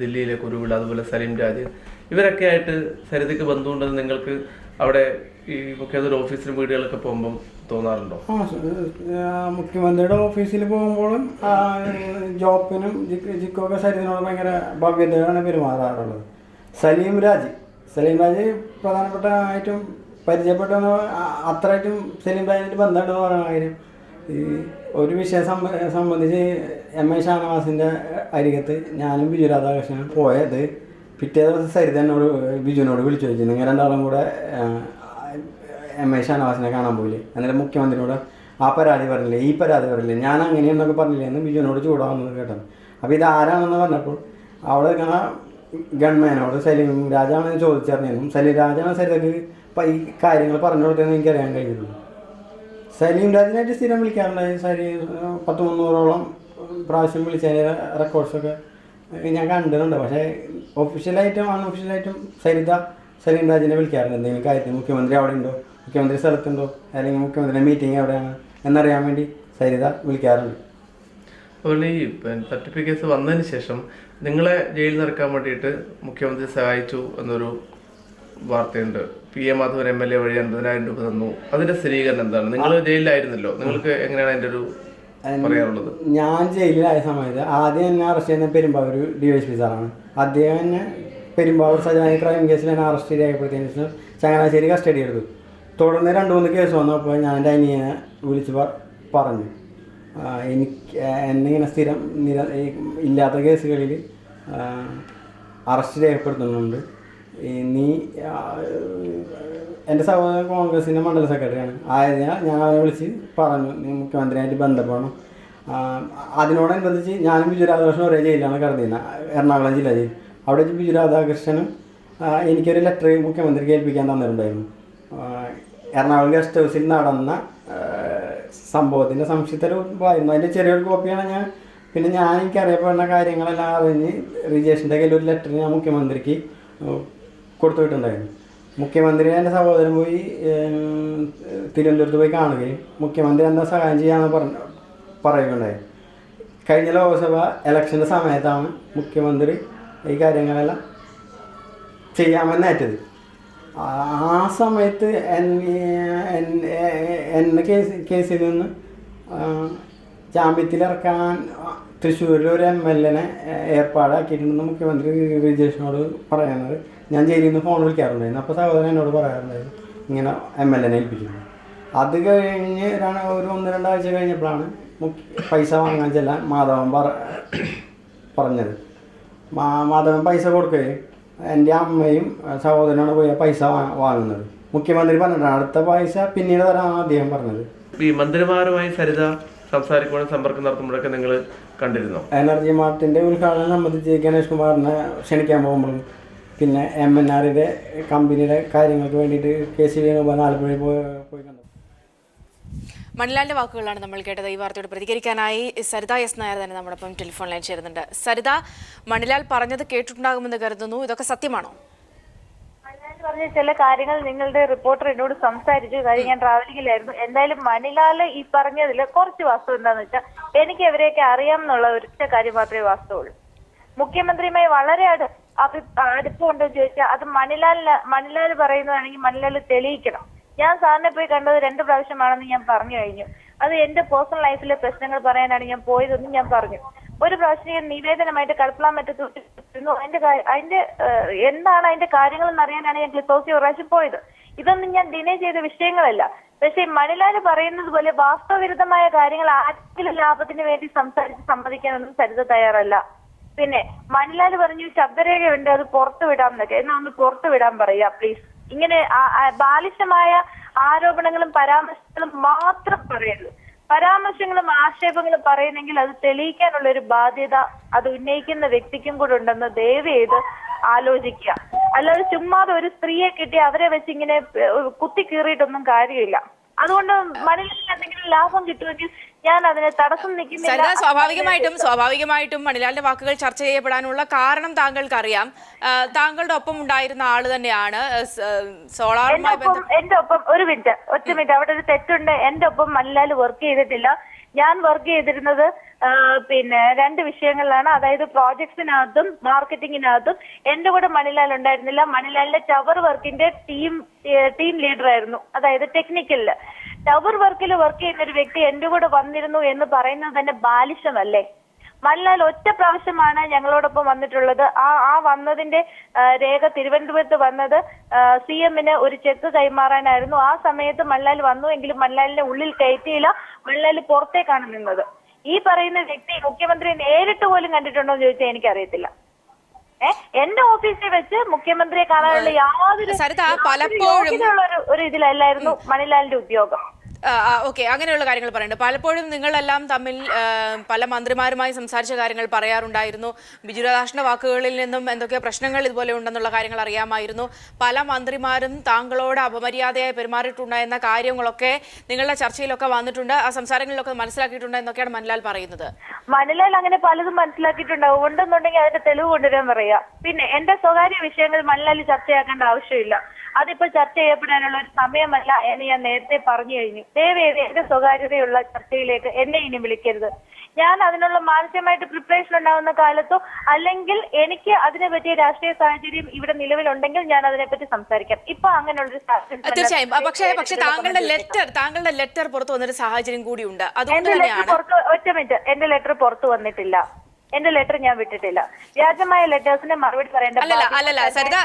ദില്ലിയിലെ കുരുവിള, അതുപോലെ സലീം രാജ്, ഇവരൊക്കെ ആയിട്ട് സരിതയ്ക്ക് ബന്ധമുണ്ടെന്ന് നിങ്ങൾക്ക് അവിടെ ഈ മുഖ്യമന്ത്രിയുടെ ഓഫീസിലും വീടുകളൊക്കെ പോകുമ്പം തോന്നാറുണ്ടോ? മുഖ്യമന്ത്രിയുടെ ഓഫീസിൽ പോകുമ്പോഴും ജോപ്പനും ജിക്കൊക്കെ സരിതനോട് ഭയങ്കര ഭവ്യതയാണ് പെരുമാറാറുള്ളത്. സലീം രാജ് പ്രധാനപ്പെട്ടതായിട്ടും പരിചയപ്പെട്ടെന്ന് അത്രയായിട്ടും സലീം രാജിനായിട്ട് ബന്ധമുണ്ടെന്ന് പറയുന്ന കാര്യം ഈ ഒരു വിഷയം സംബന്ധിച്ച് MI ഷാനവാസിൻ്റെ അരികത്ത് ഞാനും ബിജു രാധാകൃഷ്ണനും പോയത് പിറ്റേ ദിവസം സരിത എന്നോട് ബിജുവിനോട് വിളിച്ചു ചോദിച്ചു, നിങ്ങൾ രണ്ടാളും കൂടെ MI ഷാനവാസിനെ കാണാൻ പോയില്ലേ, എന്നിട്ട് മുഖ്യമന്ത്രിയോട് ആ പരാതി പറഞ്ഞില്ലേ, ഈ പരാതി പറഞ്ഞില്ലേ, ഞാൻ അങ്ങനെയെന്നൊക്കെ പറഞ്ഞില്ലേ എന്ന് ബിജുവിനോട് ചൂടാവുന്നത് കേട്ടത്. അപ്പോൾ ഇതാരാണെന്ന് പറഞ്ഞപ്പോൾ അവിടെ നിൽക്കുന്ന ഗൺമാനോട് സലീം രാജാണെന്ന് ചോദിച്ചറിഞ്ഞു. സലീം രാജാണ് സരിതയ്ക്ക് ഈ കാര്യങ്ങൾ പറഞ്ഞു കൊടുത്തതെന്ന് എനിക്കറിയാൻ കഴിയുള്ളൂ. സലീം രാജിനായിട്ട് സ്ഥിരം വിളിക്കാറുണ്ടായി. 100-300ഓളം പ്രാവശ്യം വിളിച്ചതിൻ്റെ റെക്കോർഡ്സൊക്കെ ഞാൻ കണ്ടിട്ടുണ്ട്. പക്ഷേ ഒഫീഷ്യലായിട്ടും അൺഒഫീഷ്യലായിട്ടും സലീം രാജിനെ വിളിക്കാറുണ്ട്. എന്തെങ്കിലും കാര്യത്തിൽ മുഖ്യമന്ത്രി അവിടെ ഉണ്ടോ, മുഖ്യമന്ത്രി സ്ഥലത്തുണ്ടോ, അല്ലെങ്കിൽ മുഖ്യമന്ത്രിയുടെ മീറ്റിംഗ് എവിടെയാണ് എന്നറിയാൻ വേണ്ടി സരിത വിളിക്കാറുണ്ട്. അതുപോലെ ഈ തട്ടിപ്പ് കേസ് വന്നതിന് ശേഷം നിങ്ങളെ ജയിലിൽ നിറക്കാൻ വേണ്ടിയിട്ട് മുഖ്യമന്ത്രി സഹായിച്ചു എന്നൊരു വാർത്തയുണ്ട്. PA മാധവൻ MLA വഴി 50,000 രൂപ തന്നു. അതിന്റെ സ്ഥിരീകരണം എന്താണ്? നിങ്ങൾ ജയിലിലായിരുന്നല്ലോ, നിങ്ങൾക്ക് എങ്ങനെയാണ് അതിന്റെ ഒരു പറയാനുള്ളത്? ഞാൻ ജയിലിലായ സമയത്ത് ആദ്യം എന്നെ അറസ്റ്റ് ചെയ്യുന്ന പെരുമ്പാവൂർ DYSP സാറാണ്. അദ്ദേഹം എന്നെ പെരുമ്പാവൂർ സജനായി ക്രൈം കേസിൽ എന്നെ അറസ്റ്റ് രേഖപ്പെടുത്തിയതിന് ശേഷം ചങ്ങനാശ്ശേരി കസ്റ്റഡി എടുത്തു. തുടർന്ന് 2-3 കേസ് വന്നപ്പോൾ ഞാൻ എൻ്റെ അനിയനെ വിളിച്ച് പറഞ്ഞു, എന്നിങ്ങനെ സ്ഥിരം ഇല്ലാത്ത കേസുകളിൽ അറസ്റ്റ് രേഖപ്പെടുത്തുന്നുണ്ട്. നീ എൻ്റെ സഹോദരൻ കോൺഗ്രസിൻ്റെ മണ്ഡല സെക്രട്ടറിയാണ് ആയതിനാൽ ഞാൻ അവനെ വിളിച്ച് പറഞ്ഞു നീ മുഖ്യമന്ത്രിയായിട്ട് ബന്ധപ്പെടണം. അതിനോടനുബന്ധിച്ച് ഞാനും ബിജു രാധാകൃഷ്ണനും ഒരേ ജയിലിലാണ് കിടന്നിരുന്നത്, എറണാകുളം ജില്ലാ ജയിൽ. അവിടെ ബിജു രാധാകൃഷ്ണനും എനിക്കൊരു ലെറ്റർ മുഖ്യമന്ത്രിക്ക് ഏൽപ്പിക്കാൻ തന്നിട്ടുണ്ടായിരുന്നു. എറണാകുളം ഗസ്റ്റ് ഹൗസിൽ നടന്ന സംഭവത്തിൻ്റെ സംക്ഷിപ്ത രൂപമായിരുന്നു. അതിൻ്റെ ചെറിയൊരു കോപ്പിയാണ് പിന്നെ ഞാൻ എനിക്കറിയപ്പെടുന്ന കാര്യങ്ങളെല്ലാം അറിഞ്ഞ് റിജേഷിൻ്റെ കയ്യിൽ ഒരു ലെറ്റർ ഞാൻ മുഖ്യമന്ത്രിക്ക് കൊടുത്തുവിട്ടുണ്ടായിരുന്നു. മുഖ്യമന്ത്രി എൻ്റെ സഹോദരൻ പോയി തിരുവനന്തപുരത്ത് പോയി കാണുകയും മുഖ്യമന്ത്രി എന്താ സഹായം ചെയ്യാമെന്ന് പറയുകയുണ്ടായി. കഴിഞ്ഞ ലോക്സഭ ഇലക്ഷൻ്റെ സമയത്താണ് മുഖ്യമന്ത്രി ഈ കാര്യങ്ങളെല്ലാം ചെയ്യാമെന്നേറ്റത്. ആ സമയത്ത് എന്നെ കേസിൽ നിന്ന് ജാമ്യത്തിലിറക്കാൻ തൃശ്ശൂരിൽ ഒരു MLA ഏർപ്പാടാക്കിയിട്ടുണ്ടെന്ന് മുഖ്യമന്ത്രി റിജേഷിനോട് പറയുന്നത് ഞാൻ ജയിലിൽ നിന്ന് ഫോൺ വിളിക്കാറുണ്ടായിരുന്നു. അപ്പോൾ സഹോദരൻ എന്നോട് പറയാറുണ്ടായിരുന്നു ഇങ്ങനെ MLA ഏൽപ്പിച്ചിരുന്നു. അത് കഴിഞ്ഞ് ഒരു 1-2 ആഴ്ച കഴിഞ്ഞപ്പോഴാണ് പൈസ വാങ്ങാൻ ചെല്ലാൻ മാധവൻ പറഞ്ഞത്. മാധവൻ പൈസ കൊടുക്കുകയും എൻ്റെ അമ്മയും സഹോദരനാണ് പോയി പൈസ വാങ്ങുന്നത്. മുഖ്യമന്ത്രി പറഞ്ഞിട്ടാണ് അടുത്ത പൈസ പിന്നീട് തരാമെന്ന് അദ്ദേഹം പറഞ്ഞത്. ഈ മന്ത്രിമാരുമായി സരിത സംസാരിക്കുമ്പോഴും സമ്പർക്കം നടത്തുമ്പോഴൊക്കെ നിങ്ങൾ കണ്ടിരുന്നോ? എനർജി മാർട്ടിൻ്റെ ഉദ്ഘാടനം സംബന്ധിച്ച് ഗണേഷ് കുമാറിനെ ക്ഷണിക്കാൻ പോകുമ്പോഴും പിന്നെ MNRയുടെ കമ്പനിയുടെ കാര്യങ്ങൾക്ക് വേണ്ടിയിട്ട് KC വേണുഗോപാൽ ആലപ്പുഴയിൽ പോയി കണ്ടു. മണിലാലിന്റെ വാക്കുകളാണ് നമ്മൾ കേട്ടത്. ഈ വാർത്തയോട് പ്രതികരിക്കാനായി സരിത S. നായർ തന്നെ നമ്മോടൊപ്പം ടെലിഫോൺ ലൈൻ ചേരുന്നുണ്ട്. സരിത, മണിലാൽ പറഞ്ഞത് കേട്ടിട്ടുണ്ടാകുമെന്ന് കരുതുന്നു, ഇതൊക്കെ സത്യമാണോ? മണിലാൽ പറഞ്ഞ ചില കാര്യങ്ങൾ നിങ്ങളുടെ റിപ്പോർട്ടർ എന്നോട് സംസാരിച്ചു. കാര്യം ഞാൻ ട്രാവലിംഗിലായിരുന്നു. എന്തായാലും മണിലാൽ ഈ പറഞ്ഞതിൽ കുറച്ച് വാസ്തവം എന്താണെന്ന് വെച്ചാൽ എനിക്ക് ഇവരെയൊക്കെ അറിയാമെന്നുള്ള ഒരൊറ്റ കാര്യം മാത്രമേ വാസ്തവമുള്ളൂ. മുഖ്യമന്ത്രിയുമായി വളരെ അടുപ്പമുണ്ടോ ചോദിച്ചാൽ അത് മണിലാൽ പറയുന്നതാണെങ്കിൽ മണിലാൽ തെളിയിക്കണം. ഞാൻ സാറിനെ പോയി കണ്ടത് 2 പ്രാവശ്യമാണെന്ന് ഞാൻ പറഞ്ഞു കഴിഞ്ഞു. അത് എന്റെ പേഴ്സണൽ ലൈഫിലെ പ്രശ്നങ്ങൾ പറയാനാണ് ഞാൻ പോയതെന്നും ഞാൻ പറഞ്ഞു. ഒരു പ്രാവശ്യം ഞാൻ നിവേദനമായിട്ട് കടപ്പളാമറ്റത്തിരുന്നു. അതിന്റെ എന്താണ് അതിന്റെ കാര്യങ്ങൾ എന്നറിയാനാണ് ഞാൻ ക്ലിപ്പ് ഹൗസിൽ ഒരു പ്രാവശ്യം പോയത്. ഇതൊന്നും ഞാൻ ഡിനേ ചെയ്ത വിഷയങ്ങളല്ല. പക്ഷെ മണിലാൽ പറയുന്നത് പോലെ വാസ്തവവിരുദ്ധമായ കാര്യങ്ങൾ ആരെങ്കിലും ലാഭത്തിന് വേണ്ടി സംസാരിച്ച് സമ്മതിക്കാനൊന്നും സരിത തയ്യാറല്ല. പിന്നെ മണിലാൽ പറഞ്ഞു ശബ്ദരേഖയുണ്ട്, അത് പുറത്തു വിടാമെന്നൊക്കെ. എന്നാ ഒന്ന് പുറത്തു വിടാൻ പറയാ പ്ലീസ്. ഇങ്ങനെ ബാലിശമായ ആരോപണങ്ങളും പരാമർശങ്ങളും മാത്രം പറയരുത്. പരാമർശങ്ങളും ആക്ഷേപങ്ങളും പറയുന്നെങ്കിൽ അത് തെളിയിക്കാനുള്ള ഒരു ബാധ്യത അത് ഉന്നയിക്കുന്ന വ്യക്തിക്കും കൂടെ ഉണ്ടെന്ന് ദയവ് ചെയ്ത് ആലോചിക്കുക. അല്ലാതെ ചുമ്മാതെ ഒരു സ്ത്രീയെ കിട്ടി അവരെ വെച്ച് ഇങ്ങനെ കുത്തി കീറിയിട്ടൊന്നും കാര്യമില്ല. അതുകൊണ്ട് മണിലാലിന് എന്തെങ്കിലും ലാഭം കിട്ടുമെങ്കിൽ ഞാൻ അതിനെ തടസ്സം നിൽക്കുന്നില്ല. സ്വാഭാവികമായിട്ടും മണിലാലിന്റെ വാക്കുകൾ ചർച്ച ചെയ്യപ്പെടാനുള്ള കാരണം താങ്കൾക്ക് അറിയാം. താങ്കളുടെ ഒപ്പം ഉണ്ടായിരുന്ന ആള് തന്നെയാണ് എന്റെ ഒപ്പം ഒറ്റ മിനിറ്റ് അവിടെ ഒരു തെറ്റുണ്ട്. എന്റെ ഒപ്പം മണിലാൽ വർക്ക് ചെയ്തിട്ടില്ല. ഞാൻ വർക്ക് ചെയ്തിരുന്നത് പിന്നെ 2 വിഷയങ്ങളിലാണ്. അതായത് പ്രോജക്ട്സിനകത്തും മാർക്കറ്റിങ്ങിനകത്തും എന്റെ കൂടെ മണിലാൽ ഉണ്ടായിരുന്നില്ല. മണിലാലിന്റെ ടവർ വർക്കിന്റെ ടീം ലീഡർ ആയിരുന്നു. അതായത് ടെക്നിക്കലില് ടവർ വർക്കിൽ വർക്ക് ചെയ്യുന്ന ഒരു വ്യക്തി എന്റെ കൂടെ വന്നിരുന്നു എന്ന് പറയുന്നത് തന്നെ ബാലിശമല്ലേ? മണിലാൽ ഒറ്റ പ്രാവശ്യമാണ് ഞങ്ങളോടൊപ്പം വന്നിട്ടുള്ളത്. ആ വന്നതിന്റെ രേഖ തിരുവനന്തപുരത്ത് വന്നത് CM-ന് ഒരു ചെക്ക് കൈമാറാനായിരുന്നു. ആ സമയത്ത് മണിലാൽ വന്നു എങ്കിലും മണിലാലിനെ ഉള്ളിൽ കയറ്റിയില്ല. മണിലാൽ പുറത്തേക്കാണ് നിന്നത്. ഈ പറയുന്ന വ്യക്തി മുഖ്യമന്ത്രിയെ നേരിട്ട് പോലും കണ്ടിട്ടുണ്ടോ എന്ന് ചോദിച്ചാൽ എനിക്കറിയത്തില്ല. എന്റെ ഓഫീസിൽ വെച്ച് മുഖ്യമന്ത്രിയെ കാണാനുള്ള സരിത, പലപ്പോഴും യോഗ്യതയുള്ള ഒരു ഇതിലല്ലായിരുന്നു മണിലാലിന്റെ ഉദ്യോഗം. ഓക്കെ, അങ്ങനെയുള്ള കാര്യങ്ങൾ പറയുന്നുണ്ട്. പലപ്പോഴും നിങ്ങളെല്ലാം തമ്മിൽ പല മന്ത്രിമാരുമായി സംസാരിച്ച കാര്യങ്ങൾ പറയാറുണ്ടായിരുന്നു. ബിജുരാധാകൃഷ്ണന്റെ വാക്കുകളിൽ നിന്നും എന്തൊക്കെ പ്രശ്നങ്ങൾ ഇതുപോലെ ഉണ്ടെന്നുള്ള കാര്യങ്ങൾ അറിയാമായിരുന്നു. പല മന്ത്രിമാരും താങ്കളോട് അപമര്യാദയായി പെരുമാറിയിട്ടുണ്ടായിരുന്ന കാര്യങ്ങളൊക്കെ നിങ്ങളുടെ ചർച്ചയിലൊക്കെ വന്നിട്ടുണ്ട്. ആ സംസാരങ്ങളിലൊക്കെ മനസ്സിലാക്കിയിട്ടുണ്ട് എന്നൊക്കെയാണ് മണിലാൽ പറയുന്നത്. മണിലാൽ അങ്ങനെ പലതും മനസ്സിലാക്കിയിട്ടുണ്ടാവും. ഉണ്ടെന്നുണ്ടെങ്കിൽ അതിന്റെ തെളിവ് കൊണ്ടുവരാൻ പറയാ. പിന്നെ എന്റെ സ്വകാര്യ വിഷയങ്ങൾ മണിലാൽ ചർച്ചയാക്കേണ്ട ആവശ്യമില്ല. അതിപ്പോ ചർച്ച ചെയ്യപ്പെടാനുള്ള ഒരു സമയമല്ല എന്ന് ഞാൻ നേരത്തെ പറഞ്ഞു കഴിഞ്ഞു. ദയവേദി എന്റെ സ്വകാര്യതയുള്ള ചർച്ചയിലേക്ക് എന്നെ ഇനി വിളിക്കരുത്. ഞാൻ അതിനുള്ള മാനസികമായിട്ട് പ്രിപ്പറേഷൻ ഉണ്ടാവുന്ന കാലത്തോ അല്ലെങ്കിൽ എനിക്ക് അതിനെ പറ്റിയ രാഷ്ട്രീയ സാഹചര്യം ഇവിടെ നിലവിലുണ്ടെങ്കിൽ ഞാൻ അതിനെപ്പറ്റി സംസാരിക്കാം. ഇപ്പൊ അങ്ങനെയുള്ളൊരു തീർച്ചയായും. പക്ഷേ താങ്കളുടെ ലെറ്റർ പുറത്തു വന്നൊരു സാഹചര്യം കൂടിയുണ്ട്. അതുകൊണ്ട് തന്നെയാണ് ഒറ്റ മിനിറ്റ്, എന്റെ ലെറ്റർ പുറത്തു വന്നിട്ടില്ല. എന്റെ ലെറ്റർ ഞാൻ വിട്ടിട്ടില്ല. വ്യാജമായ ലെറ്റേഴ്സിന് മറുപടി പറയേണ്ട അല്ലല്ല സരിത,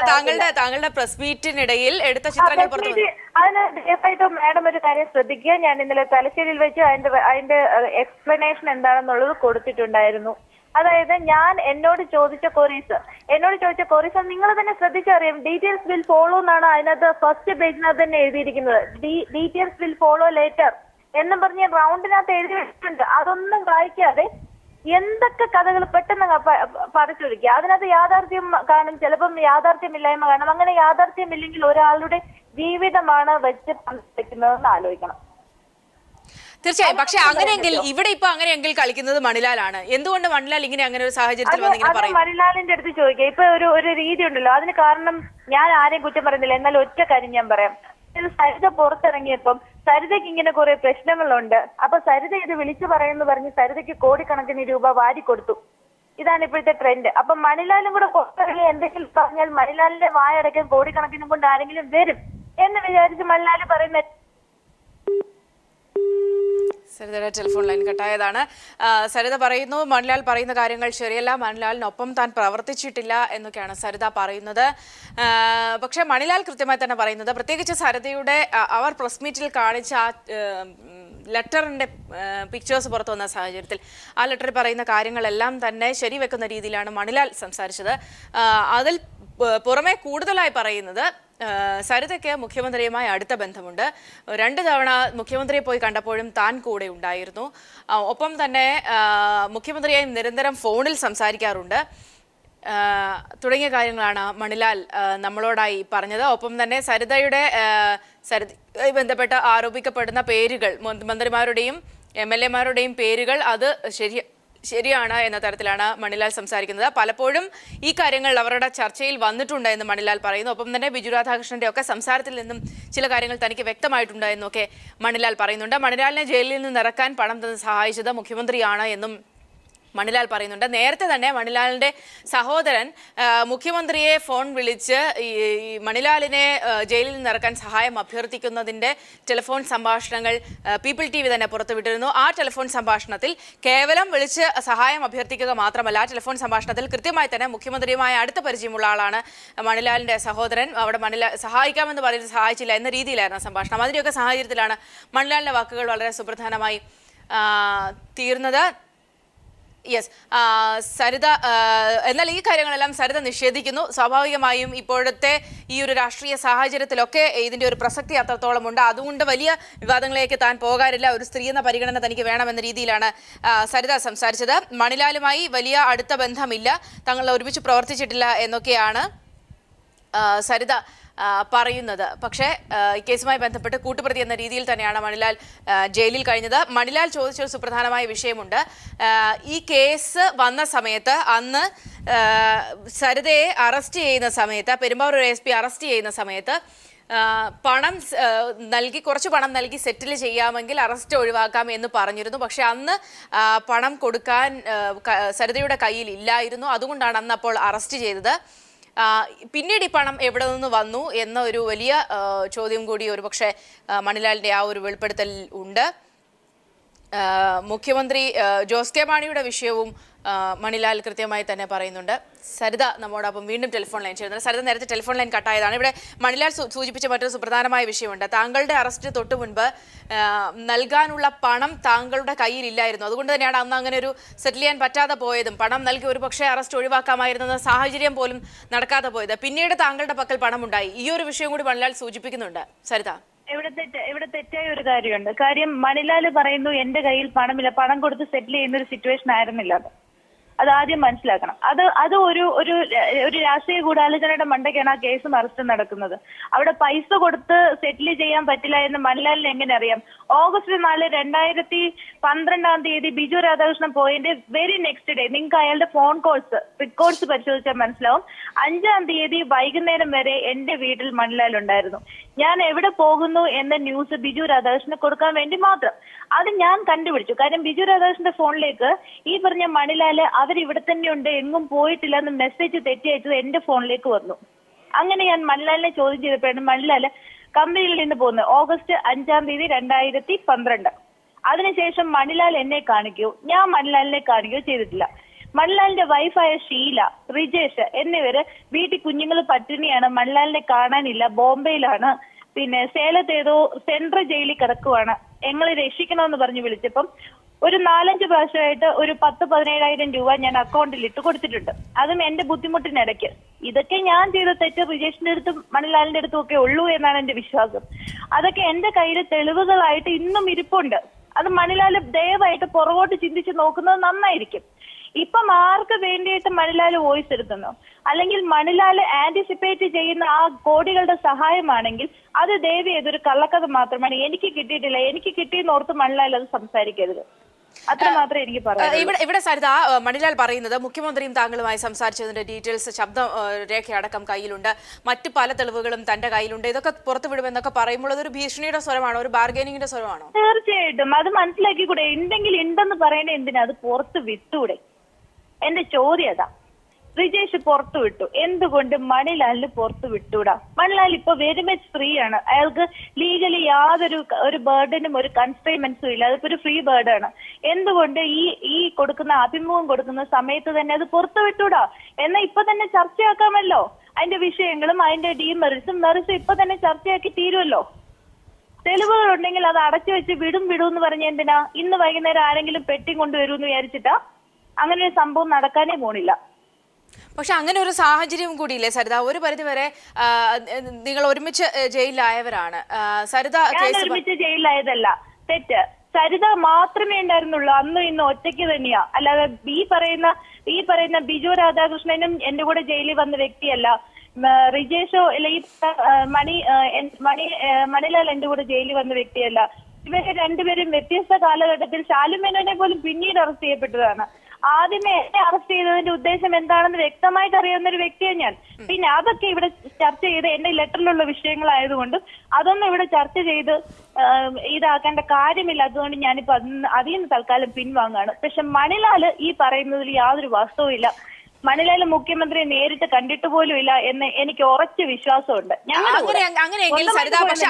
താങ്കളുടെ പ്രസ് മീറ്റിനിടയിൽ എടുത്ത ചിത്രങ്ങൾ പുറത്തു. അതിന് ദയവായിട്ടും മാഡം ഒരു കാര്യം ശ്രദ്ധിക്കുക. ഞാൻ ഇന്നലെ തലശ്ശേരിയിൽ വെച്ച് അതിന്റെ എക്സ്പ്ലനേഷൻ എന്താണെന്നുള്ളത് കൊടുത്തിട്ടുണ്ടായിരുന്നു. അതായത് ഞാൻ എന്നോട് ചോദിച്ച കൊറീസ് നിങ്ങൾ തന്നെ ശ്രദ്ധിച്ചറിയാം. ഡീറ്റെയിൽസ് വിൽ ഫോളോ എന്നാണ് അതിനകത്ത് ഫസ്റ്റ് പേജിനകത്ത് തന്നെ എഴുതിയിരിക്കുന്നത്. ഡീറ്റെയിൽസ് വിൽ ഫോളോ ലേറ്റർ എന്നും പറഞ്ഞ് റൗണ്ടിനകത്ത് എഴുതി വെച്ചിട്ടുണ്ട്. അതൊന്നും വായിക്കാതെ എന്തൊക്കെ കഥകൾ പെട്ടെന്ന് പറിച്ചൊഴിക്കുക. അതിനകത്ത് യാഥാർത്ഥ്യം കാണും, ചിലപ്പം യാഥാർത്ഥ്യമില്ലായ്മ കാണും. അങ്ങനെ യാഥാർത്ഥ്യമില്ലെങ്കിൽ ഒരാളുടെ ജീവിതമാണ് വെച്ച് പങ്കുവെക്കുന്നതെന്ന് ആലോചിക്കണം. തീർച്ചയായും. പക്ഷെ അങ്ങനെയെങ്കിൽ ഇവിടെ ഇപ്പൊ അങ്ങനെയെങ്കിൽ കളിക്കുന്നത് മണിലാലാണ്. എന്തുകൊണ്ട് മണിലാൽ അങ്ങനെ ഒരു സാഹചര്യത്തിൽ മണിലാലിന്റെ അടുത്ത് ചോദിക്കുക. ഇപ്പൊ ഒരു രീതി ഉണ്ടല്ലോ, അതിന് കാരണം ഞാൻ ആരെയും കുറ്റം പറയുന്നില്ല. എന്നാൽ ഒറ്റ കാര്യം ഞാൻ പറയാം. സരിത പുറത്തിറങ്ങിയപ്പം സരിതയ്ക്ക് ഇങ്ങനെ കുറെ പ്രശ്നങ്ങളുണ്ട്. അപ്പൊ സരിത ഇത് വിളിച്ചു പറയുന്നു പറഞ്ഞ് സരിതയ്ക്ക് കോടിക്കണക്കിന് രൂപ വാരി കൊടുത്തു. ഇതാണ് ഇപ്പോഴത്തെ ട്രെൻഡ്. അപ്പൊ മണിലാലും കൂടെ പുറത്തിറങ്ങി എന്തെങ്കിലും പറഞ്ഞാൽ മണിലാലിന്റെ വായടയ്ക്കാൻ കോടിക്കണക്കിനും കൊണ്ട് ആരെങ്കിലും വരും എന്ന് വിചാരിച്ച് മണിലാൽ പറയുന്ന സരിതയുടെ ടെലിഫോൺ ലൈൻ കട്ടായതാണ്. സരിത പറയുന്നു മണിലാൽ പറയുന്ന കാര്യങ്ങൾ ശരിയല്ല, മണിലാലിനൊപ്പം താൻ പ്രവർത്തിച്ചിട്ടില്ല എന്നൊക്കെയാണ് സരിത പറയുന്നത്. പക്ഷേ മണിലാൽ കൃത്യമായി തന്നെ പറയുന്നത്, പ്രത്യേകിച്ച് സരിതയുടെ അവർ പ്രസ് മീറ്റിൽ കാണിച്ച ആ ലെറ്ററിൻ്റെ പിക്ചേഴ്സ് പുറത്തു വന്ന സാഹചര്യത്തിൽ ആ ലെറ്ററിൽ പറയുന്ന കാര്യങ്ങളെല്ലാം തന്നെ ശരിവെക്കുന്ന രീതിയിലാണ് മണിലാൽ സംസാരിച്ചത്. അതിൽ പുറമെ കൂടുതലായി പറയുന്നത് സരിതയ്ക്ക് മുഖ്യമന്ത്രിയുമായി അടുത്ത ബന്ധമുണ്ട്. 2 തവണ മുഖ്യമന്ത്രിയെ പോയി കണ്ടപ്പോഴും താൻ കൂടെ ഉണ്ടായിരുന്നു. ഒപ്പം തന്നെ മുഖ്യമന്ത്രിയായി നിരന്തരം ഫോണിൽ സംസാരിക്കാറുണ്ട് തുടങ്ങിയ കാര്യങ്ങളാണ് മണിലാൽ നമ്മളോടായി പറഞ്ഞത്. ഒപ്പം തന്നെ സരിതയുമായി ബന്ധപ്പെട്ട് ആരോപിക്കപ്പെടുന്ന പേരുകൾ, മന്ത്രിമാരുടെയും MLA-മാരുടെയും പേരുകൾ അത് ശരിയാണ് എന്ന തരത്തിലാണ് മണിലാൽ സംസാരിക്കുന്നത്. പലപ്പോഴും ഈ കാര്യങ്ങൾ അവരുടെ ചർച്ചയിൽ വന്നിട്ടുണ്ട് എന്ന് മണിലാൽ പറയുന്നു. ഒപ്പം തന്നെ ബിജുരാധാകൃഷ്ണന്റെ ഒക്കെ സംസാരത്തിൽ നിന്നും ചില കാര്യങ്ങൾ തനിക്ക് വ്യക്തമായിട്ടുണ്ട് എന്നൊക്കെ മണിലാൽ പറയുന്നുണ്ട്. മണിലാലിനെ ജയിലിൽ നിന്ന് ഇറക്കാൻ പണം തന്ന് സഹായിച്ചത് മുഖ്യമന്ത്രിയാണ് എന്നും മണിലാൽ പറയുന്നുണ്ട്. നേരത്തെ തന്നെ മണിലാലിന്റെ സഹോദരൻ മുഖ്യമന്ത്രിയെ ഫോൺ വിളിച്ച് ഈ മണിലാലിനെ ജയിലിൽ നിന്ന് ഇറക്കാൻ സഹായം അഭ്യർത്ഥിക്കുന്നതിന്റെ ടെലിഫോൺ സംഭാഷണങ്ങൾ പീപ്പിൾ TV തന്നെ പുറത്തുവിട്ടിരുന്നു. ആ ടെലിഫോൺ സംഭാഷണത്തിൽ കേവലം വിളിച്ച് സഹായം അഭ്യർത്ഥിക്കുക മാത്രമല്ല, ആ ടെലിഫോൺ സംഭാഷണത്തിൽ കൃത്യമായി തന്നെ മുഖ്യമന്ത്രിയുമായി അടുത്ത പരിചയമുള്ള ആളാണ് മണിലാലിന്റെ സഹോദരൻ. അവിടെ മണിലാൽ സഹായിക്കാമെന്ന് പറയുന്നത് സഹായിച്ചില്ല എന്ന രീതിയിലായിരുന്നു സംഭാഷണം. അതിൻ്റെയൊക്കെ സാഹചര്യത്തിലാണ് മണിലാലിന്റെ വാക്കുകൾ വളരെ സുപ്രധാനമായി തീർന്നത്. യെസ്, സരിത എന്നാൽ ഈ കാര്യങ്ങളെല്ലാം സരിത നിഷേധിക്കുന്നു. സ്വാഭാവികമായും ഇപ്പോഴത്തെ ഈ ഒരു രാഷ്ട്രീയ സാഹചര്യത്തിലൊക്കെ ഇതിൻ്റെ ഒരു പ്രസക്തി അത്രത്തോളം ഉണ്ട്. അതുകൊണ്ട് വലിയ വിവാദങ്ങളിലേക്ക് താൻ പോകാറില്ല. ഒരു സ്ത്രീ എന്ന പരിഗണന തനിക്ക് വേണമെന്ന രീതിയിലാണ് സരിത സംസാരിച്ചത്. മണിലാലുമായി വലിയ അടുത്ത ബന്ധമില്ല, തങ്ങൾ ഒരുമിച്ച് പ്രവർത്തിച്ചിട്ടില്ല എന്നൊക്കെയാണ് സരിത പറയുന്നത്. പക്ഷേ ഈ കേസുമായി ബന്ധപ്പെട്ട് കൂട്ടുപ്രതി എന്ന രീതിയിൽ തന്നെയാണ് മണിലാൽ ജയിലിൽ കഴിഞ്ഞത്. മണിലാൽ ചോദിച്ചൊരു സുപ്രധാനമായ വിഷയമുണ്ട്. ഈ കേസ് വന്ന സമയത്ത് അന്ന് സരിതയെ അറസ്റ്റ് ചെയ്യുന്ന സമയത്ത്, പെരുമ്പാവൂർ SP അറസ്റ്റ് ചെയ്യുന്ന സമയത്ത് പണം നൽകി, കുറച്ച് പണം നൽകി സെറ്റിൽ ചെയ്യാമെങ്കിൽ അറസ്റ്റ് ഒഴിവാക്കാം എന്ന് പറഞ്ഞിരുന്നു. പക്ഷെ അന്ന് പണം കൊടുക്കാൻ സരിതയുടെ കയ്യിൽ ഇല്ലായിരുന്നു. അതുകൊണ്ടാണ് അന്ന് അപ്പോൾ അറസ്റ്റ് ചെയ്തത്. പിന്നീട് ഈ പണം എവിടെ നിന്ന് വന്നു എന്ന ഒരു വലിയ ചോദ്യം കൂടി ഒരുപക്ഷെ മണിലാലിൻ്റെ ആ ഒരു വെളിപ്പെടുത്തൽ ഉണ്ട്. മുഖ്യമന്ത്രി ജോസ് കെ മാണിയുടെ വിഷയവും മണിലാൽ കൃത്യമായി തന്നെ പറയുന്നുണ്ട്. സരിത നമ്മോടൊപ്പം വീണ്ടും ടെലിഫോൺ ലൈൻ ചേരുന്നത്. സരിത, നേരത്തെ ടെലിഫോൺ ലൈൻ കട്ടായതാണ്. ഇവിടെ മണിലാൽ സൂചിപ്പിച്ച മറ്റൊരു സുപ്രധാനമായ വിഷയമുണ്ട്. താങ്കളുടെ അറസ്റ്റിന് തൊട്ടു മുൻപ് നൽകാനുള്ള പണം താങ്കളുടെ കയ്യിലില്ലായിരുന്നു. അതുകൊണ്ട് തന്നെയാണ് അന്ന് അങ്ങനെ ഒരു സെറ്റിൽ ചെയ്യാൻ പറ്റാതെ പോയതും പണം നൽകി ഒരു പക്ഷേ അറസ്റ്റ് ഒഴിവാക്കാമായിരുന്ന സാഹചര്യം പോലും നടക്കാതെ പോയത്. പിന്നീട് താങ്കളുടെ പക്കൽ പണമുണ്ടായി. ഈ ഒരു വിഷയം കൂടി മണിലാൽ സൂചിപ്പിക്കുന്നുണ്ട്. സരിത, ഇവിടെ തെറ്റായ ഒരു കാര്യമുണ്ട്. കാര്യം മണിലാൽ പറയുന്നു എന്റെ കയ്യിൽ പണമില്ല, പണം കൊടുത്ത് സെറ്റിൽ ചെയ്യുന്ന ഒരു സിറ്റുവേഷൻ ആയിരുന്നില്ല. അത് ആദ്യം മനസ്സിലാക്കണം. അത് ഒരു രാഷ്ട്രീയ ഗൂഢാലോചനയുടെ മണ്ടയ്ക്കാണ് ആ കേസും അറസ്റ്റും നടക്കുന്നത്. അവിടെ പൈസ കൊടുത്ത് സെറ്റിൽ ചെയ്യാൻ പറ്റില്ല എന്ന് മണിലാലിന് എങ്ങനെ അറിയാം? ഓഗസ്റ്റ് 4, 2012 ബിജു രാധാകൃഷ്ണൻ പോയതിന്റെ വെരി നെക്സ്റ്റ് ഡേ നിങ്ങൾക്ക് അയാളുടെ ഫോൺ കോൾസ് റെക്കോർഡ്സ് പരിശോധിച്ചാൽ മനസ്സിലാവും. 5 വൈകുന്നേരം വരെ എന്റെ വീട്ടിൽ മണിലാൽ ഉണ്ടായിരുന്നു. ഞാൻ എവിടെ പോകുന്നു എന്ന ന്യൂസ് ബിജു രാധാകൃഷ്ണന് കൊടുക്കാൻ വേണ്ടി മാത്രം. അത് ഞാൻ കണ്ടുപിടിച്ചു. കാര്യം ബിജു രാധാകൃഷ്ണന്റെ ഫോണിലേക്ക് ഈ പറഞ്ഞ മണിലാല് അവരിവിടെ തന്നെയുണ്ട്, എങ്ങും പോയിട്ടില്ല എന്ന് മെസ്സേജ് തെറ്റി അയച്ചത് എന്റെ ഫോണിലേക്ക് വന്നു. അങ്ങനെ ഞാൻ മണിലാലിനെ ചോദ്യം ചെയ്തപ്പോഴാണ് മണിലാല് കമ്പനിയിൽ നിന്ന് പോകുന്നത്. ഓഗസ്റ്റ് 5, 2012. അതിനുശേഷം മണിലാൽ എന്നെ കാണിക്കൂ, ഞാൻ മണിലാലിനെ കാണിക്കുകയോ ചെയ്തിട്ടില്ല. മണിലാലിന്റെ വൈഫായ ഷീല, റിജേഷ് എന്നിവര് വീട്ടിൽ കുഞ്ഞുങ്ങൾ പട്ടിണിയാണ്, മണിലാലിനെ കാണാനില്ല, ബോംബെയിലാണ്, പിന്നെ സേലത്ത് ഏതോ സെൻട്രൽ ജയിലിൽ കിടക്കുവാണ്, ഞങ്ങളെ രക്ഷിക്കണമെന്ന് പറഞ്ഞ് വിളിച്ചപ്പം ഒരു 4-5 പ്രാവശ്യമായിട്ട് ഒരു 10-17,000 രൂപ ഞാൻ അക്കൗണ്ടിൽ ഇട്ട് കൊടുത്തിട്ടുണ്ട്. അതും എന്റെ ബുദ്ധിമുട്ടിനിടയ്ക്ക്. ഇതൊക്കെ ഞാൻ ചെയ്ത തെറ്റ് റിജേഷിന്റെ അടുത്തും മണിലാലിന്റെ അടുത്തും ഒക്കെ ഉള്ളൂ എന്നാണ് എന്റെ വിശ്വാസം. അതൊക്കെ എന്റെ കയ്യിൽ തെളിവുകളായിട്ട് ഇന്നും ഇരിപ്പുണ്ട്. അത് മണിലാൽ ദയവായിട്ട് പുറകോട്ട് ചിന്തിച്ച് നോക്കുന്നത് നന്നായിരിക്കും. ഇപ്പം ആർക്ക് വേണ്ടിയിട്ട് മണിലാൽ വോയിസ് എടുക്കുന്നു, അല്ലെങ്കിൽ മണിലാൽ ആന്റിസിപ്പേറ്റ് ചെയ്യുന്ന ആ കോടികളുടെ സഹായമാണെങ്കിൽ അത് ദയവ് ചെയ്തൊരു കള്ളക്കഥ മാത്രമാണ്. എനിക്ക് കിട്ടിയിട്ടില്ല, എനിക്ക് കിട്ടിയെന്ന് ഓർത്ത് മണിലാൽ അത് സംസാരിക്കരുത്. അത്ര മാത്രമേ എനിക്ക് പറയാം. ഇവിടെ സരിത, മണിലാൽ പറയുന്നത് മുഖ്യമന്ത്രിയും താങ്കളുമായി സംസാരിച്ചതിന്റെ ഡീറ്റെയിൽസ്, ശബ്ദ രേഖയടക്കം കയ്യിലുണ്ട്, മറ്റു പല തെളിവുകളും തന്റെ കയ്യിലുണ്ട്, ഇതൊക്കെ പുറത്തുവിടുമെന്നൊക്കെ പറയുമ്പോൾ അതൊരു ഭീഷണിയുടെ സ്വരമാണോ, ഒരു ബാർഗൈനിങ്ങിന്റെ സ്വരമാണോ? തീർച്ചയായിട്ടും അത് മനസ്സിലാക്കിക്കൂടെ? ഉണ്ടെങ്കിൽ ഉണ്ടെന്ന് പറയണേ എന്തിനാ? അത് പുറത്ത് വിട്ടൂടെ? എന്റെ ചോദ്യം അതാ. റിജേഷ് പുറത്തു വിട്ടു, എന്തുകൊണ്ട് മണിലാലിന് പുറത്തു വിട്ടൂടാ? മണിലാൽ ഇപ്പൊ വെരി മച്ച് ഫ്രീ ആണ്. അയാൾക്ക് ലീഗലി യാതൊരു ബേർഡനും ഒരു കൺസ്ട്രെയിൻമെന്റ്സും ഇല്ല. അതിപ്പോ ഒരു ഫ്രീ ബേർഡാണ്. എന്തുകൊണ്ട് ഈ കൊടുക്കുന്ന അഭിമുഖം കൊടുക്കുന്ന സമയത്ത് തന്നെ അത് പുറത്തു വിട്ടൂടാ? എന്നാ ഇപ്പൊ തന്നെ ചർച്ചയാക്കാമല്ലോ. അതിന്റെ വിഷയങ്ങളും അതിന്റെ മെറിറ്റ്സും ഇപ്പൊ തന്നെ ചർച്ചയാക്കി തീരുമല്ലോ. തെളിവുകൾ ഉണ്ടെങ്കിൽ അത് അടച്ചു വെച്ച് വിടും എന്ന് പറഞ്ഞ എന്തിനാ? ഇന്ന് വൈകുന്നേരം ആരെങ്കിലും പെട്ടി കൊണ്ടുവരുമെന്ന് വിചാരിച്ചിട്ടാ? അങ്ങനെ ഒരു സംഭവം നടക്കാനേ പോണില്ല. പക്ഷെ അങ്ങനെ ഒരു സാഹചര്യം കൂടിയില്ലേ സരിത? ഒരു പരിധിവരെ നിങ്ങൾ ഒരുമിച്ച് ജയിലിലായവരാണ്. സരിത ഞാൻ ഒരുമിച്ച് ജയിലിലായതല്ല, തെറ്റ്. സരിത മാത്രമേ ഉണ്ടായിരുന്നുള്ളൂ. അന്നും ഇന്നും ഒറ്റയ്ക്ക് തന്നെയാ. അല്ലാതെ ഈ പറയുന്ന ബിജു രാധാകൃഷ്ണനും എന്റെ കൂടെ ജയിലിൽ വന്ന വ്യക്തിയല്ല. റിജേഷോ അല്ല ഈ മണിലാൽ എന്റെ കൂടെ ജയിലിൽ വന്ന വ്യക്തിയല്ല. ഇവരെ രണ്ടുപേരും വ്യത്യസ്ത കാലഘട്ടത്തിൽ ശാലുമേനോനെ പോലും പിന്നീട് അറസ്റ്റ് ചെയ്യപ്പെട്ടതാണ്. ആദ്യമേ എന്നെ അറസ്റ്റ് ചെയ്തതിന്റെ ഉദ്ദേശം എന്താണെന്ന് വ്യക്തമായിട്ട് അറിയാവുന്ന ഒരു വ്യക്തിയാണ് ഞാൻ. പിന്നെ അതൊക്കെ ഇവിടെ ചർച്ച ചെയ്ത് എന്റെ ലെറ്ററിലുള്ള വിഷയങ്ങളായതുകൊണ്ട് അതൊന്നും ഇവിടെ ചർച്ച ചെയ്ത് ഇതാക്കേണ്ട കാര്യമില്ല. അതുകൊണ്ട് ഞാനിപ്പോ അതിൽ നിന്ന് തൽക്കാലം പിൻവാങ്ങാണ്. പക്ഷെ മണിലാൽ ഈ പറയുന്നതിൽ യാതൊരു വാസ്തവവും ഇല്ല. മണിലാൽ മുഖ്യമന്ത്രിയെ നേരിട്ട് കണ്ടിട്ട് പോലും ഇല്ല എന്ന് എനിക്ക് ഉറച്ച വിശ്വാസമുണ്ട്. അങ്ങനെയെങ്കിൽ സരിത, പക്ഷെ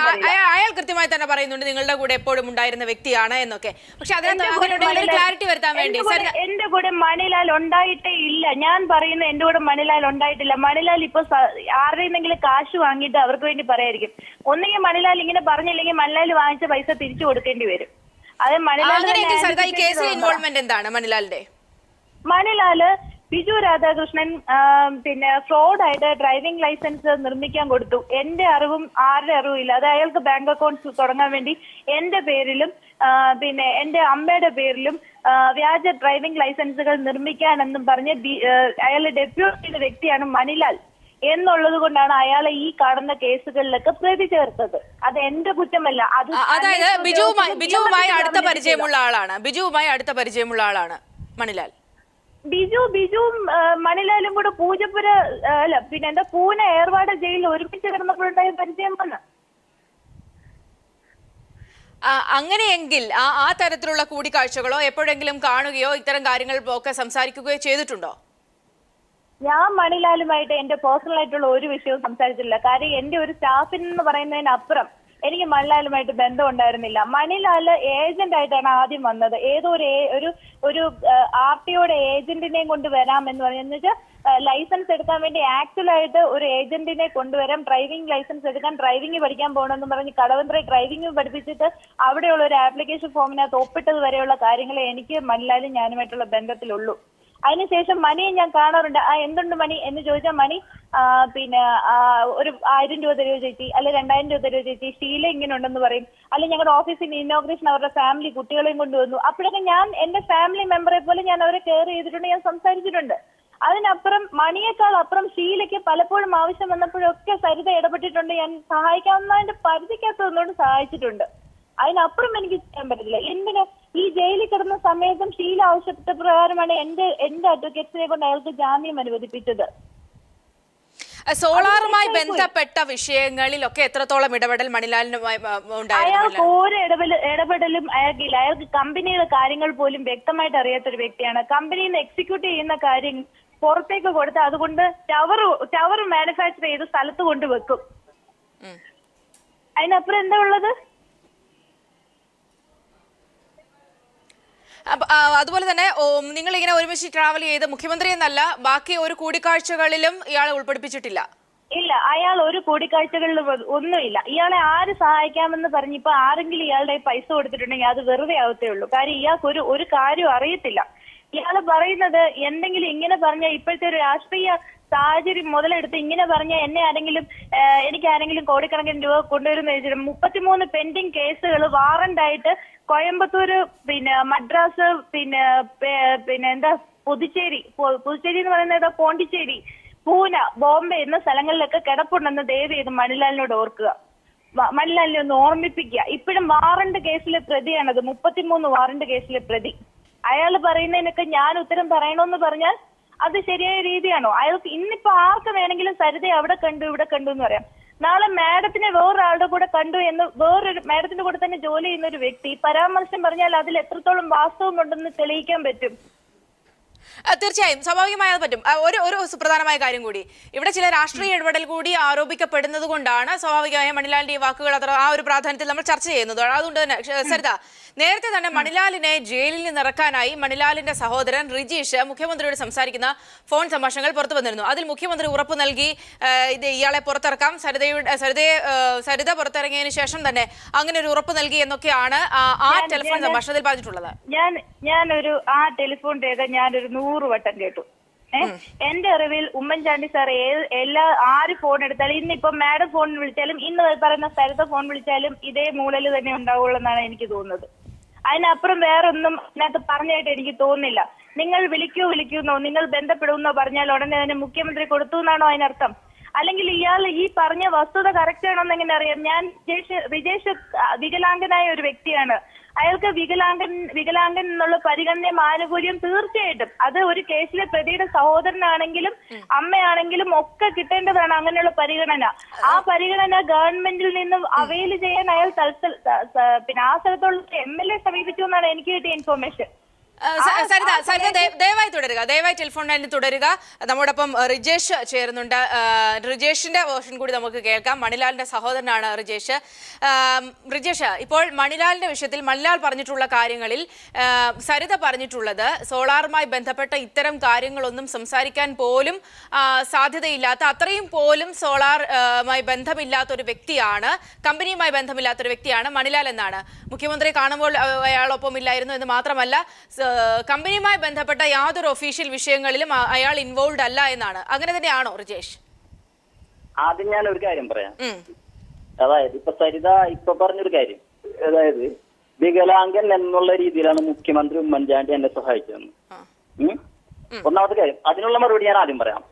അയാൾ കൃത്യമായി തന്നെ പറയുന്നുണ്ട് നിങ്ങളുടെ കൂടെ എപ്പോഴും ഉണ്ടായിരുന്ന വ്യക്തിയാണ് എന്നൊക്കെ. പക്ഷെ അതിനകത്ത് ക്ലാരിറ്റി വരുത്താൻ വേണ്ടി എന്റെ കൂടെ മണിലാൽ ഉണ്ടായിട്ടേ ഇല്ല. ഞാൻ പറയുന്നത് എന്റെ കൂടെ മണിലാൽ ഉണ്ടായിട്ടില്ല. മണിലാൽ ഇപ്പൊ ആരുടെയെങ്കിലും കാശ് വാങ്ങിയിട്ട് അവർക്ക് വേണ്ടി പറയായിരിക്കും. ഒന്നെങ്കിൽ മണിലാൽ ഇങ്ങനെ പറഞ്ഞില്ലെങ്കിൽ മണിലാൽ വാങ്ങിച്ച പൈസ തിരിച്ചു കൊടുക്കേണ്ടി വരും. അത് മണിലാല് ബിജു രാധാകൃഷ്ണൻ പിന്നെ ഫ്രോഡായിട്ട് ഡ്രൈവിംഗ് ലൈസൻസ് നിർമ്മിക്കാൻ കൊടുത്തു. എന്റെ അറിവും ആരുടെ അറിവും ഇല്ല. അത് അയാൾക്ക് ബാങ്ക് അക്കൗണ്ട്സ് തുടങ്ങാൻ വേണ്ടി എന്റെ പേരിലും പിന്നെ എന്റെ അമ്മയുടെ പേരിലും വ്യാജ ഡ്രൈവിംഗ് ലൈസൻസുകൾ നിർമ്മിക്കാനെന്നും പറഞ്ഞ് അയാൾ ഡെപ്യൂട്ട് ചെയ്ത വ്യക്തിയാണ് മണിലാൽ എന്നുള്ളത് കൊണ്ടാണ് അയാളെ ഈ കാണുന്ന കേസുകളിലൊക്കെ പ്രതി ചേർത്തത്. അത് എന്റെ കുറ്റമല്ല. അതായത് ബിജുവുമായി അടുത്ത പരിചയമുള്ള ആളാണ് മണിലാൽ. ബിജുവും മണിലാലും കൂടെ പൂജപ്പുര അല്ല പിന്നെ പൂനെ ഏർവാട് ജയിലിൽ ഒരുമിച്ച് കിടന്നപ്പോഴുണ്ടായ പരിചയമാണ്. അങ്ങനെയെങ്കിൽ ആ തരത്തിലുള്ള കൂടിക്കാഴ്ചകളോ എപ്പോഴെങ്കിലും കാണുകയോ ഇത്തരം കാര്യങ്ങൾ ഒക്കെ സംസാരിക്കുകയോ ചെയ്തിട്ടുണ്ടോ? ഞാൻ മണിലാലുമായിട്ട് എന്റെ പേഴ്സണൽ ആയിട്ടുള്ള ഒരു വിഷയവും സംസാരിച്ചിട്ടില്ല. കാര്യം എന്റെ ഒരു സ്റ്റാഫിൻ എന്ന് പറയുന്നതിനപ്പുറം എനിക്ക് മണിലാലുമായിട്ട് ബന്ധം ഉണ്ടായിരുന്നില്ല. മണിലാല് ഏജന്റ് ആയിട്ടാണ് ആദ്യം വന്നത്. ഏതോ ഒരു RTOയുടെ ഏജന്റിനെയും കൊണ്ട് വരാമെന്ന് പറഞ്ഞു. എന്ന് വെച്ചാൽ ലൈസൻസ് എടുക്കാൻ വേണ്ടി ആക്ച്വലായിട്ട് ഒരു ഏജന്റിനെ കൊണ്ടുവരാം, ഡ്രൈവിംഗ് ലൈസൻസ് എടുക്കാൻ, ഡ്രൈവിംഗ് പഠിക്കാൻ പോകണമെന്ന് പറഞ്ഞ് കടവന്ത്ര ഡ്രൈവിംഗ് പഠിപ്പിച്ചിട്ട് അവിടെയുള്ള ഒരു ആപ്ലിക്കേഷൻ ഫോമിനകത്ത് ഒപ്പിട്ടത് വരെയുള്ള കാര്യങ്ങളെ എനിക്ക് മണിലാലും ഞാനുമായിട്ടുള്ള ബന്ധത്തിലുള്ളൂ. അതിനുശേഷം മണിയെ ഞാൻ കാണാറുണ്ട്. എന്തുണ്ട് മണി എന്ന് ചോദിച്ചാൽ മണി ഒരു 1000 രൂപ തരുമോ ചേച്ചി, അല്ലെ 2000 രൂപ തരുമോ ചേച്ചി, ഷീല ഇങ്ങനെ ഉണ്ടെന്ന് പറയും. അല്ലെങ്കിൽ ഞങ്ങളുടെ ഓഫീസിൽ ഇനോഗ്രേഷൻ അവരുടെ ഫാമിലി കുട്ടികളെയും കൊണ്ടുവന്നു. അപ്പോഴൊക്കെ ഞാൻ എന്റെ ഫാമിലി മെമ്പറെ പോലെ ഞാൻ അവരെ കെയർ ചെയ്തിട്ടുണ്ട്, ഞാൻ സംസാരിച്ചിട്ടുണ്ട്. അതിനപ്പുറം മണിയേക്കാൾ അപ്പുറം ഷീലയ്ക്ക് പലപ്പോഴും ആവശ്യം വന്നപ്പോഴൊക്കെ സരിത ഇടപെട്ടിട്ടുണ്ട്. ഞാൻ സഹായിക്കാവുന്നതിന്റെ പരിധിക്കകത്തുനിന്നുകൊണ്ട് സഹായിച്ചിട്ടുണ്ട്. അതിനപ്പുറം എനിക്ക് ചെയ്യാൻ പറ്റത്തില്ല. എന്തിന് ഈ ജയിലിൽ കിടന്ന സമയത്തും ഷീല ആവശ്യപ്പെട്ട പ്രകാരമാണ് എന്റെ അഡ്വക്കേറ്റ്സിനെ കൊണ്ട് അയാൾക്ക് ജാമ്യം അനുവദിപ്പിച്ചത്. സോളാറുമായി ബന്ധപ്പെട്ട വിഷയങ്ങളിലൊക്കെ എത്രത്തോളം ഇടപെടൽ മണിലാലിനുമായി ഉണ്ടായിരുന്നു? അയാൾക്ക് ഒരു ഇടപെടലും അയാൾക്കില്ല. അയാൾക്ക് കമ്പനിയുടെ കാര്യങ്ങൾ പോലും വ്യക്തമായിട്ട് അറിയാത്തൊരു വ്യക്തിയാണ്. കമ്പനിയിൽ നിന്ന് എക്സിക്യൂട്ട് ചെയ്യുന്ന കാര്യങ്ങൾ പുറത്തേക്ക് കൊടുത്ത് അതുകൊണ്ട് ടവർ മാനുഫാക്ചർ ചെയ്ത് സ്ഥലത്ത് കൊണ്ടുവെക്കും. അതിനപ്പുറം എന്താ ഉള്ളത്? അതുപോലെ തന്നെ നിങ്ങൾ ഇങ്ങനെ ഒരുമിച്ച് ട്രാവൽ ചെയ്ത് മുഖ്യമന്ത്രി എന്നല്ല ബാക്കി ഒരു കൂടിക്കാഴ്ചകളിലും ഇയാളെ ഉൾപ്പെടുപ്പിച്ചിട്ടില്ല? ഇല്ല, അയാൾ ഒരു കൂടിക്കാഴ്ചകളിലും ഒന്നുമില്ല. ഇയാളെ ആര് സഹായിക്കാമെന്ന് പറഞ്ഞിപ്പോ ആരെങ്കിലും ഇയാളുടെ പൈസ കൊടുത്തിട്ടുണ്ടെങ്കിൽ അത് വെറുതെ ആവത്തേ ഉള്ളൂ. കാര്യം ഇയാൾക്ക് ഒരു കാര്യം അറിയത്തില്ല. ഇയാള് പറയുന്നത് എന്തെങ്കിലും ഇങ്ങനെ പറഞ്ഞാൽ ഇപ്പോഴത്തെ ഒരു രാഷ്ട്രീയ സാഹചര്യം മുതലെടുത്ത് ഇങ്ങനെ പറഞ്ഞാൽ എനിക്ക് ആരെങ്കിലും കോടിക്കണക്കിന് രൂപ കൊണ്ടുവരുന്ന 33 പെൻഡിങ് കേസുകൾ വാറണ്ടായിട്ട് കോയമ്പത്തൂര്, മദ്രാസ്, എന്താ പുതുച്ചേരി എന്ന് പറയുന്നത് പോണ്ടിച്ചേരി, പൂന, ബോംബെ എന്ന സ്ഥലങ്ങളിലൊക്കെ കിടപ്പുണ്ടെന്ന് ദയവ് ചെയ്ത് മണിലാലിനോട് ഓർക്കുക. മണിലാലിനെ ഒന്ന് ഓർമ്മിപ്പിക്കുക. ഇപ്പോഴും വാറണ്ട് കേസിലെ പ്രതിയാണത്, 33 വാറണ്ട് കേസിലെ പ്രതി. അയാൾ പറയുന്നതിനൊക്കെ ഞാൻ ഉത്തരം പറയണമെന്ന് പറഞ്ഞാൽ അത് ശരിയായ രീതിയാണോ? അയാൾക്ക് ഇന്നിപ്പോ ആർക്ക് വേണമെങ്കിലും സരിതയെ അവിടെ കണ്ടു ഇവിടെ കണ്ടു എന്ന് പറയാം. നാളെ മാഡത്തിനെ വേറൊരാളുടെ കൂടെ കണ്ടു എന്ന് വേറൊരു മാഡത്തിന്റെ കൂടെ തന്നെ ജോലി ചെയ്യുന്ന ഒരു വ്യക്തി പരാമർശം പറഞ്ഞാൽ അതിൽ എത്രത്തോളം വാസ്തവമുണ്ടെന്ന് തെളിയിക്കാൻ പറ്റും? തീർച്ചയായും സ്വാഭാവികമായി പറ്റും. ഒരു സുപ്രധാനമായ കാര്യം കൂടി, ഇവിടെ ചില രാഷ്ട്രീയ ഇടപെടൽ കൂടി ആരോപിക്കപ്പെടുന്നത് കൊണ്ടാണ് സ്വാഭാവികമായും മണിലാലിന്റെ ഈ വാക്കുകൾ ആ ഒരു പ്രാധാന്യത്തിൽ നമ്മൾ ചർച്ച ചെയ്യുന്നത്. അതുകൊണ്ട് തന്നെ സരിത, നേരത്തെ തന്നെ മണിലാലിനെ ജയിലിൽ നിന്ന് ഇറക്കാനായി മണിലാലിന്റെ സഹോദരൻ റിജീഷ് മുഖ്യമന്ത്രിയോട് സംസാരിക്കുന്ന ഫോൺ സംഭാഷണങ്ങൾ പുറത്തു വന്നിരുന്നു. അതിൽ മുഖ്യമന്ത്രി ഉറപ്പ് നൽകി ഇയാളെ പുറത്തിറക്കാം, സരിത പുറത്തിറങ്ങിയതിനു ശേഷം തന്നെ അങ്ങനെ ഒരു ഉറപ്പ് നൽകി എന്നൊക്കെയാണ് ആ ടെലിഫോൺ സംഭാഷണത്തിൽ പറഞ്ഞിട്ടുള്ളത്. ഞാനൊരു ആ ടെലിഫോൺ രേഖ ഞാനൊരു 100 വട്ടം കേട്ടു. എന്റെ അറിവിൽ ഉമ്മൻചാണ്ടി സാർ ആര് ഫോൺ എടുത്താലും, ഇന്നിപ്പോ മാഡം ഫോൺ വിളിച്ചാലും, ഇന്ന് പറയുന്ന സരിത ഫോൺ വിളിച്ചാലും ഇതേ മൂളല് തന്നെ ഉണ്ടാവുള്ളൂ എന്നാണ് എനിക്ക് തോന്നുന്നത്. അതിനപ്പുറം വേറൊന്നും അതിനകത്ത് പറഞ്ഞായിട്ട് എനിക്ക് തോന്നുന്നില്ല. നിങ്ങൾ വിളിക്കൂന്നോ നിങ്ങൾ ബന്ധപ്പെടുന്നോ പറഞ്ഞാൽ ഉടനെ തന്നെ മുഖ്യമന്ത്രി കൊടുത്തു എന്നാണോ അതിനർത്ഥം? അല്ലെങ്കിൽ ഇയാൾ ഈ പറഞ്ഞ വസ്തുത കറക്റ്റ് ആണോ എന്ന് എങ്ങനെ അറിയാം? വിജേഷ് വികലാംഗനായ ഒരു വ്യക്തിയാണ്. അയാൾക്ക് വികലാംഗൻ എന്നുള്ള പരിഗണനയും ആനുകൂല്യം തീർച്ചയായിട്ടും അത് ഒരു കേസിലെ പ്രതിയുടെ സഹോദരനാണെങ്കിലും അമ്മയാണെങ്കിലും ഒക്കെ കിട്ടേണ്ടതാണ്. അങ്ങനെയുള്ള പരിഗണന, ആ പരിഗണന ഗവൺമെന്റിൽ നിന്ന് അവൈൽ ചെയ്യാൻ അയാൾ ആ സ്ഥലത്തുള്ള MLA സമീപിച്ചു എന്നാണ് എനിക്ക് കിട്ടിയ ഇൻഫോർമേഷൻ. സരിത ദയവായി തുടരുക, ദയവായി ടെലിഫോൺ ലൈനിൽ തുടരുക. നമ്മോടൊപ്പം റിജേഷ് ചേരുന്നുണ്ട്. റിജേഷിന്റെ വേർഷൻ കൂടി നമുക്ക് കേൾക്കാം. മണിലാലിന്റെ സഹോദരനാണ് റിജേഷ്. റിജേഷ്, ഇപ്പോൾ മണിലാലിന്റെ വിഷയത്തിൽ മണിലാൽ പറഞ്ഞിട്ടുള്ള കാര്യങ്ങളിൽ സരിത പറഞ്ഞിട്ടുള്ളത് സോളാറുമായി ബന്ധപ്പെട്ട ഇത്തരം കാര്യങ്ങളൊന്നും സംസാരിക്കാൻ പോലും സാധ്യതയില്ലാത്ത, അത്രയും പോലും സോളാറുമായി ബന്ധമില്ലാത്തൊരു വ്യക്തിയാണ്, കമ്പനിയുമായി ബന്ധമില്ലാത്തൊരു വ്യക്തിയാണ് മണിലാൽ എന്നാണ്. മുഖ്യമന്ത്രി കാണുമ്പോൾ അയാളൊപ്പം ഇല്ലായിരുന്നു എന്ന് മാത്രമല്ല, കമ്പനിയുമായി ബന്ധപ്പെട്ട യാതൊരു ഒഫീഷ്യൽ വിഷയങ്ങളിലും അയാൾ ഇൻവോൾവ് അല്ല എന്നാണ്. അങ്ങനെ തന്നെയാണോ റിജേഷ്? ആദ്യം ഞാൻ ഒരു കാര്യം പറയാം. അതായത് ഇപ്പൊ സരിത ഇപ്പൊ പറഞ്ഞൊരു കാര്യം, അതായത് വികലാംഗൻ എന്നുള്ള രീതിയിലാണ് മുഖ്യമന്ത്രി ഉമ്മൻചാണ്ടി എന്നെ സഹായിച്ചതെന്ന്. ഒന്നാമത്തെ കാര്യം, അതിനുള്ള മറുപടി ഞാൻ ആദ്യം പറയാം.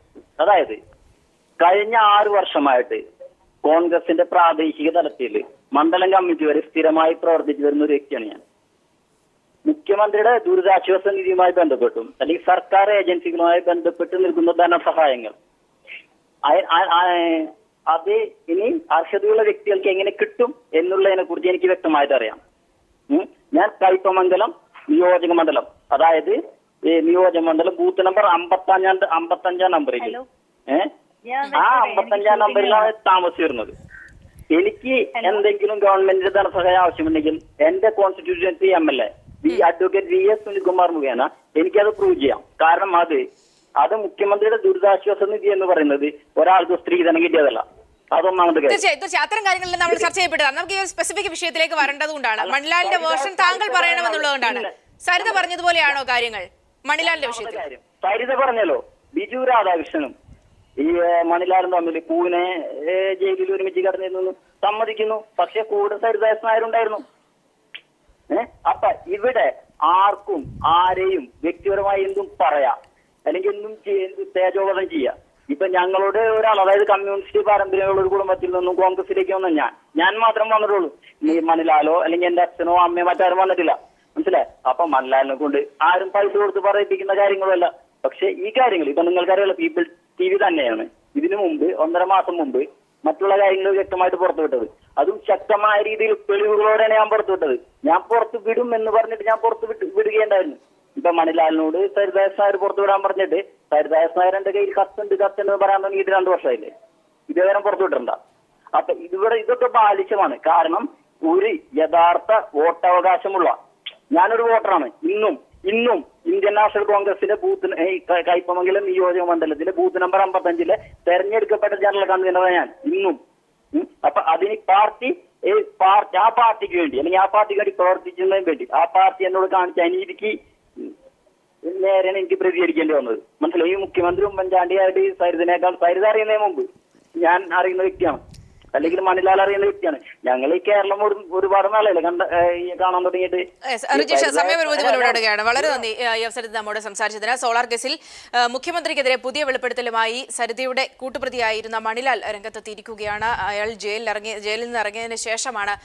അതായത് കഴിഞ്ഞ 6 വർഷമായിട്ട് കോൺഗ്രസിന്റെ പ്രാദേശിക തലത്തിൽ മണ്ഡലം കമ്മിറ്റി വരെ സ്ഥിരമായി പ്രവർത്തിച്ചു വരുന്ന ഒരു വ്യക്തിയാണ് ഞാൻ. മുഖ്യമന്ത്രിയുടെ ദുരിതാശ്വാസ നിധിയുമായി ബന്ധപ്പെട്ടും അല്ലെങ്കിൽ സർക്കാർ ഏജൻസികളുമായി ബന്ധപ്പെട്ട് നൽകുന്ന ധനസഹായങ്ങൾ അത് ഇനി അർഹതയുള്ള വ്യക്തികൾക്ക് എങ്ങനെ കിട്ടും എന്നുള്ളതിനെ കുറിച്ച് എനിക്ക് വ്യക്തമായിട്ട് അറിയാം. ഞാൻ കയ്പമംഗലം നിയോജക മണ്ഡലം, അതായത് നിയോജക മണ്ഡലം ബൂത്ത് നമ്പർ 55 നമ്പറിൽ ആ 55 നമ്പറിലാണ് താമസിച്ചിരുന്നത്. എനിക്ക് എന്തെങ്കിലും ഗവൺമെന്റിന്റെ ധനസഹായം ആവശ്യമുണ്ടെങ്കിൽ എന്റെ കോൺസ്റ്റിറ്റ്യൂഷൻസി MLA അഡ്വക്കേറ്റ് VS സുനിൽകുമാർ മുഖേന എനിക്കത് പ്രൂവ് ചെയ്യാം. കാരണം അത് മുഖ്യമന്ത്രിയുടെ ദുരിതാശ്വാസ നിധി എന്ന് പറയുന്നത് ഒരാൾക്ക് സ്ത്രീധനം കിട്ടിയതല്ല. അതൊന്നാമത്തെ കാര്യം. തീർച്ചയായും അത്തരം കാര്യങ്ങളിൽ നമ്മൾ ചർച്ച ചെയ്യപ്പെട്ടതാണ്. നമുക്ക് ഈ സ്പെസിഫിക് വിഷയത്തിലേക്ക് വരേണ്ടതുകൊണ്ടാണ്. മണിലാലിന്റെ വേർഷൻ താങ്കൾ പറയണമെന്നുള്ളതുകൊണ്ടാണ്. സരിത പറഞ്ഞതുപോലെയാണോ കാര്യങ്ങൾ മണിലാലിന്റെ വിഷയത്തിൽ? സരിത പറഞ്ഞല്ലോ, ബിജു രാധാകൃഷ്ണനും ഈ മണിലാലും തമ്മിൽ പൂനെ ജയിലിൽ ഒരുമിച്ച് കിടന്നിരുന്നു സമ്മതിക്കുന്നു. പക്ഷെ കൂടെ സരിത എസ് നായരുണ്ടായിരുന്നു. അപ്പൊ ഇവിടെ ആർക്കും ആരെയും വ്യക്തിപരമായി എന്തും പറയാം, അല്ലെങ്കിൽ എന്തും തേജോവധം ചെയ്യാം. ഇപ്പൊ ഞങ്ങളോട് ഒരാൾ, അതായത് കമ്മ്യൂണിസ്റ്റ് പാരമ്പര്യമുള്ള ഒരു കുടുംബത്തിൽ നിന്നും കോൺഗ്രസിലേക്ക് വന്ന ഞാൻ മാത്രം വന്നിട്ടുള്ളൂ. ഈ മണിലാലോ അല്ലെങ്കിൽ എന്റെ അച്ഛനോ അമ്മയോ മറ്റാരും വന്നിട്ടില്ല. മനസ്സിലായി? അപ്പൊ മണിലാലിനെ കൊണ്ട് ആരും പൈസ കൊടുത്ത് പറയിപ്പിക്കുന്ന കാര്യങ്ങളല്ല. പക്ഷെ ഈ കാര്യങ്ങൾ ഇപ്പൊ നിങ്ങൾക്കറിയാലോ, പീപ്പിൾ TV തന്നെയാണ് ഇതിനു മുമ്പ് 1.5 മാസം മുമ്പ് മറ്റുള്ള കാര്യങ്ങൾ വ്യക്തമായിട്ട് പുറത്തുവിട്ടത്. അതും ശക്തമായ രീതിയിൽ തെളിവുകളോടെയാണ് ഞാൻ പുറത്തുവിട്ടത്. ഞാൻ പുറത്തു വിടും എന്ന് പറഞ്ഞിട്ട് ഞാൻ വിടുകയുണ്ടായിരുന്നു. ഇപ്പൊ മണിലാലിനോട് സരിതാസ് നായർ പുറത്തുവിടാൻ പറഞ്ഞിട്ട് സരിതാസ് നായർ എന്റെ കയ്യിൽ കത്തുണ്ട് പറയാൻ തുടങ്ങിയിട്ട് 2 വർഷമായില്ലേ, ഇതേവരെ പുറത്തുവിട്ടിട്ടുണ്ട. അപ്പൊ ഇതൊക്കെ ബാലിശമാണ്. കാരണം ഒരു യഥാർത്ഥ വോട്ടവകാശമുള്ള ഞാനൊരു വോട്ടറാണ്. ഇന്നും ഇന്ത്യൻ നാഷണൽ കോൺഗ്രസിന്റെ ബൂത്ത് കയ്പമംഗലം നിയോജക മണ്ഡലത്തിലെ ബൂത്ത് നമ്പർ 55 തെരഞ്ഞെടുക്കപ്പെട്ട ജനറൽ കൺവീനറാണ് ഞാൻ ഇന്നും. അപ്പൊ അതിന് ആ പാർട്ടിക്ക് വേണ്ടി അല്ലെങ്കിൽ ആ പാർട്ടിക്ക് വേണ്ടി പ്രവർത്തിക്കുന്നതിന് വേണ്ടി ആ പാർട്ടി എന്നോട് കാണിച്ച അനീതിക്ക് നേരെയാണ് എനിക്ക് പ്രതികരിക്കേണ്ടി വന്നത്. മനസ്സിലായി? ഈ മുഖ്യമന്ത്രി ഉമ്മൻചാണ്ടിയായിട്ട് സരിത അറിയുന്നതിന് മുമ്പ് ഞാൻ അറിയുന്ന വ്യക്തിയാണ്, അല്ലെങ്കിൽ മണിലാൽ അറിയുന്ന വ്യക്തിയാണ്. ഞങ്ങൾ ഈ കേരളം ഒരുപാട് നാളല്ലേ കാണാൻ തുടങ്ങിയിട്ട്. സമയപരിമിതിയാണ്. വളരെ നന്ദി സരിത നമ്മോട് സംസാരിച്ചതിന്. സോളാർ കേസിൽ മുഖ്യമന്ത്രിക്കെതിരെ പുതിയ വെളിപ്പെടുത്തലുമായി സരിതയുടെ കൂട്ടുപ്രതിയായിരുന്ന മണിലാൽ രംഗത്തെത്തിയിരിക്കുകയാണ്. അയാൾ ജയിലിൽ നിന്ന് ഇറങ്ങിയതിന് ശേഷമാണ്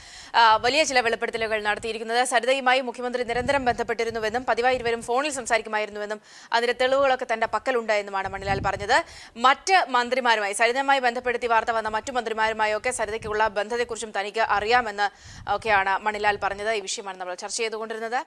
വലിയ ചില വെളിപ്പെടുത്തലുകൾ നടത്തിയിരിക്കുന്നത്. സരിതയുമായി മുഖ്യമന്ത്രി നിരന്തരം ബന്ധപ്പെട്ടിരുന്നുവെന്നും പതിവായി ഇരുവരും ഫോണിൽ സംസാരിക്കുമായിരുന്നുവെന്നും അതിന്റെ തെളിവുകളൊക്കെ തന്റെ പക്കലുണ്ടായെന്നുമാണ് മണിലാൽ പറഞ്ഞത്. മറ്റ് മന്ത്രിമാരുമായി സരിതയുമായി ബന്ധപ്പെടുത്തി വാർത്ത വന്ന മറ്റു മന്ത്രിമാരുമായി ഒക്കെ സരിതയ്ക്കുള്ള ബന്ധത്തെക്കുറിച്ചും തനിക്ക് അറിയാമെന്ന് ഒക്കെയാണ് മണിലാൽ പറഞ്ഞത്. ഈ വിഷയമാണ് നമ്മൾ ചർച്ച ചെയ്തുകൊണ്ടിരുന്നത്.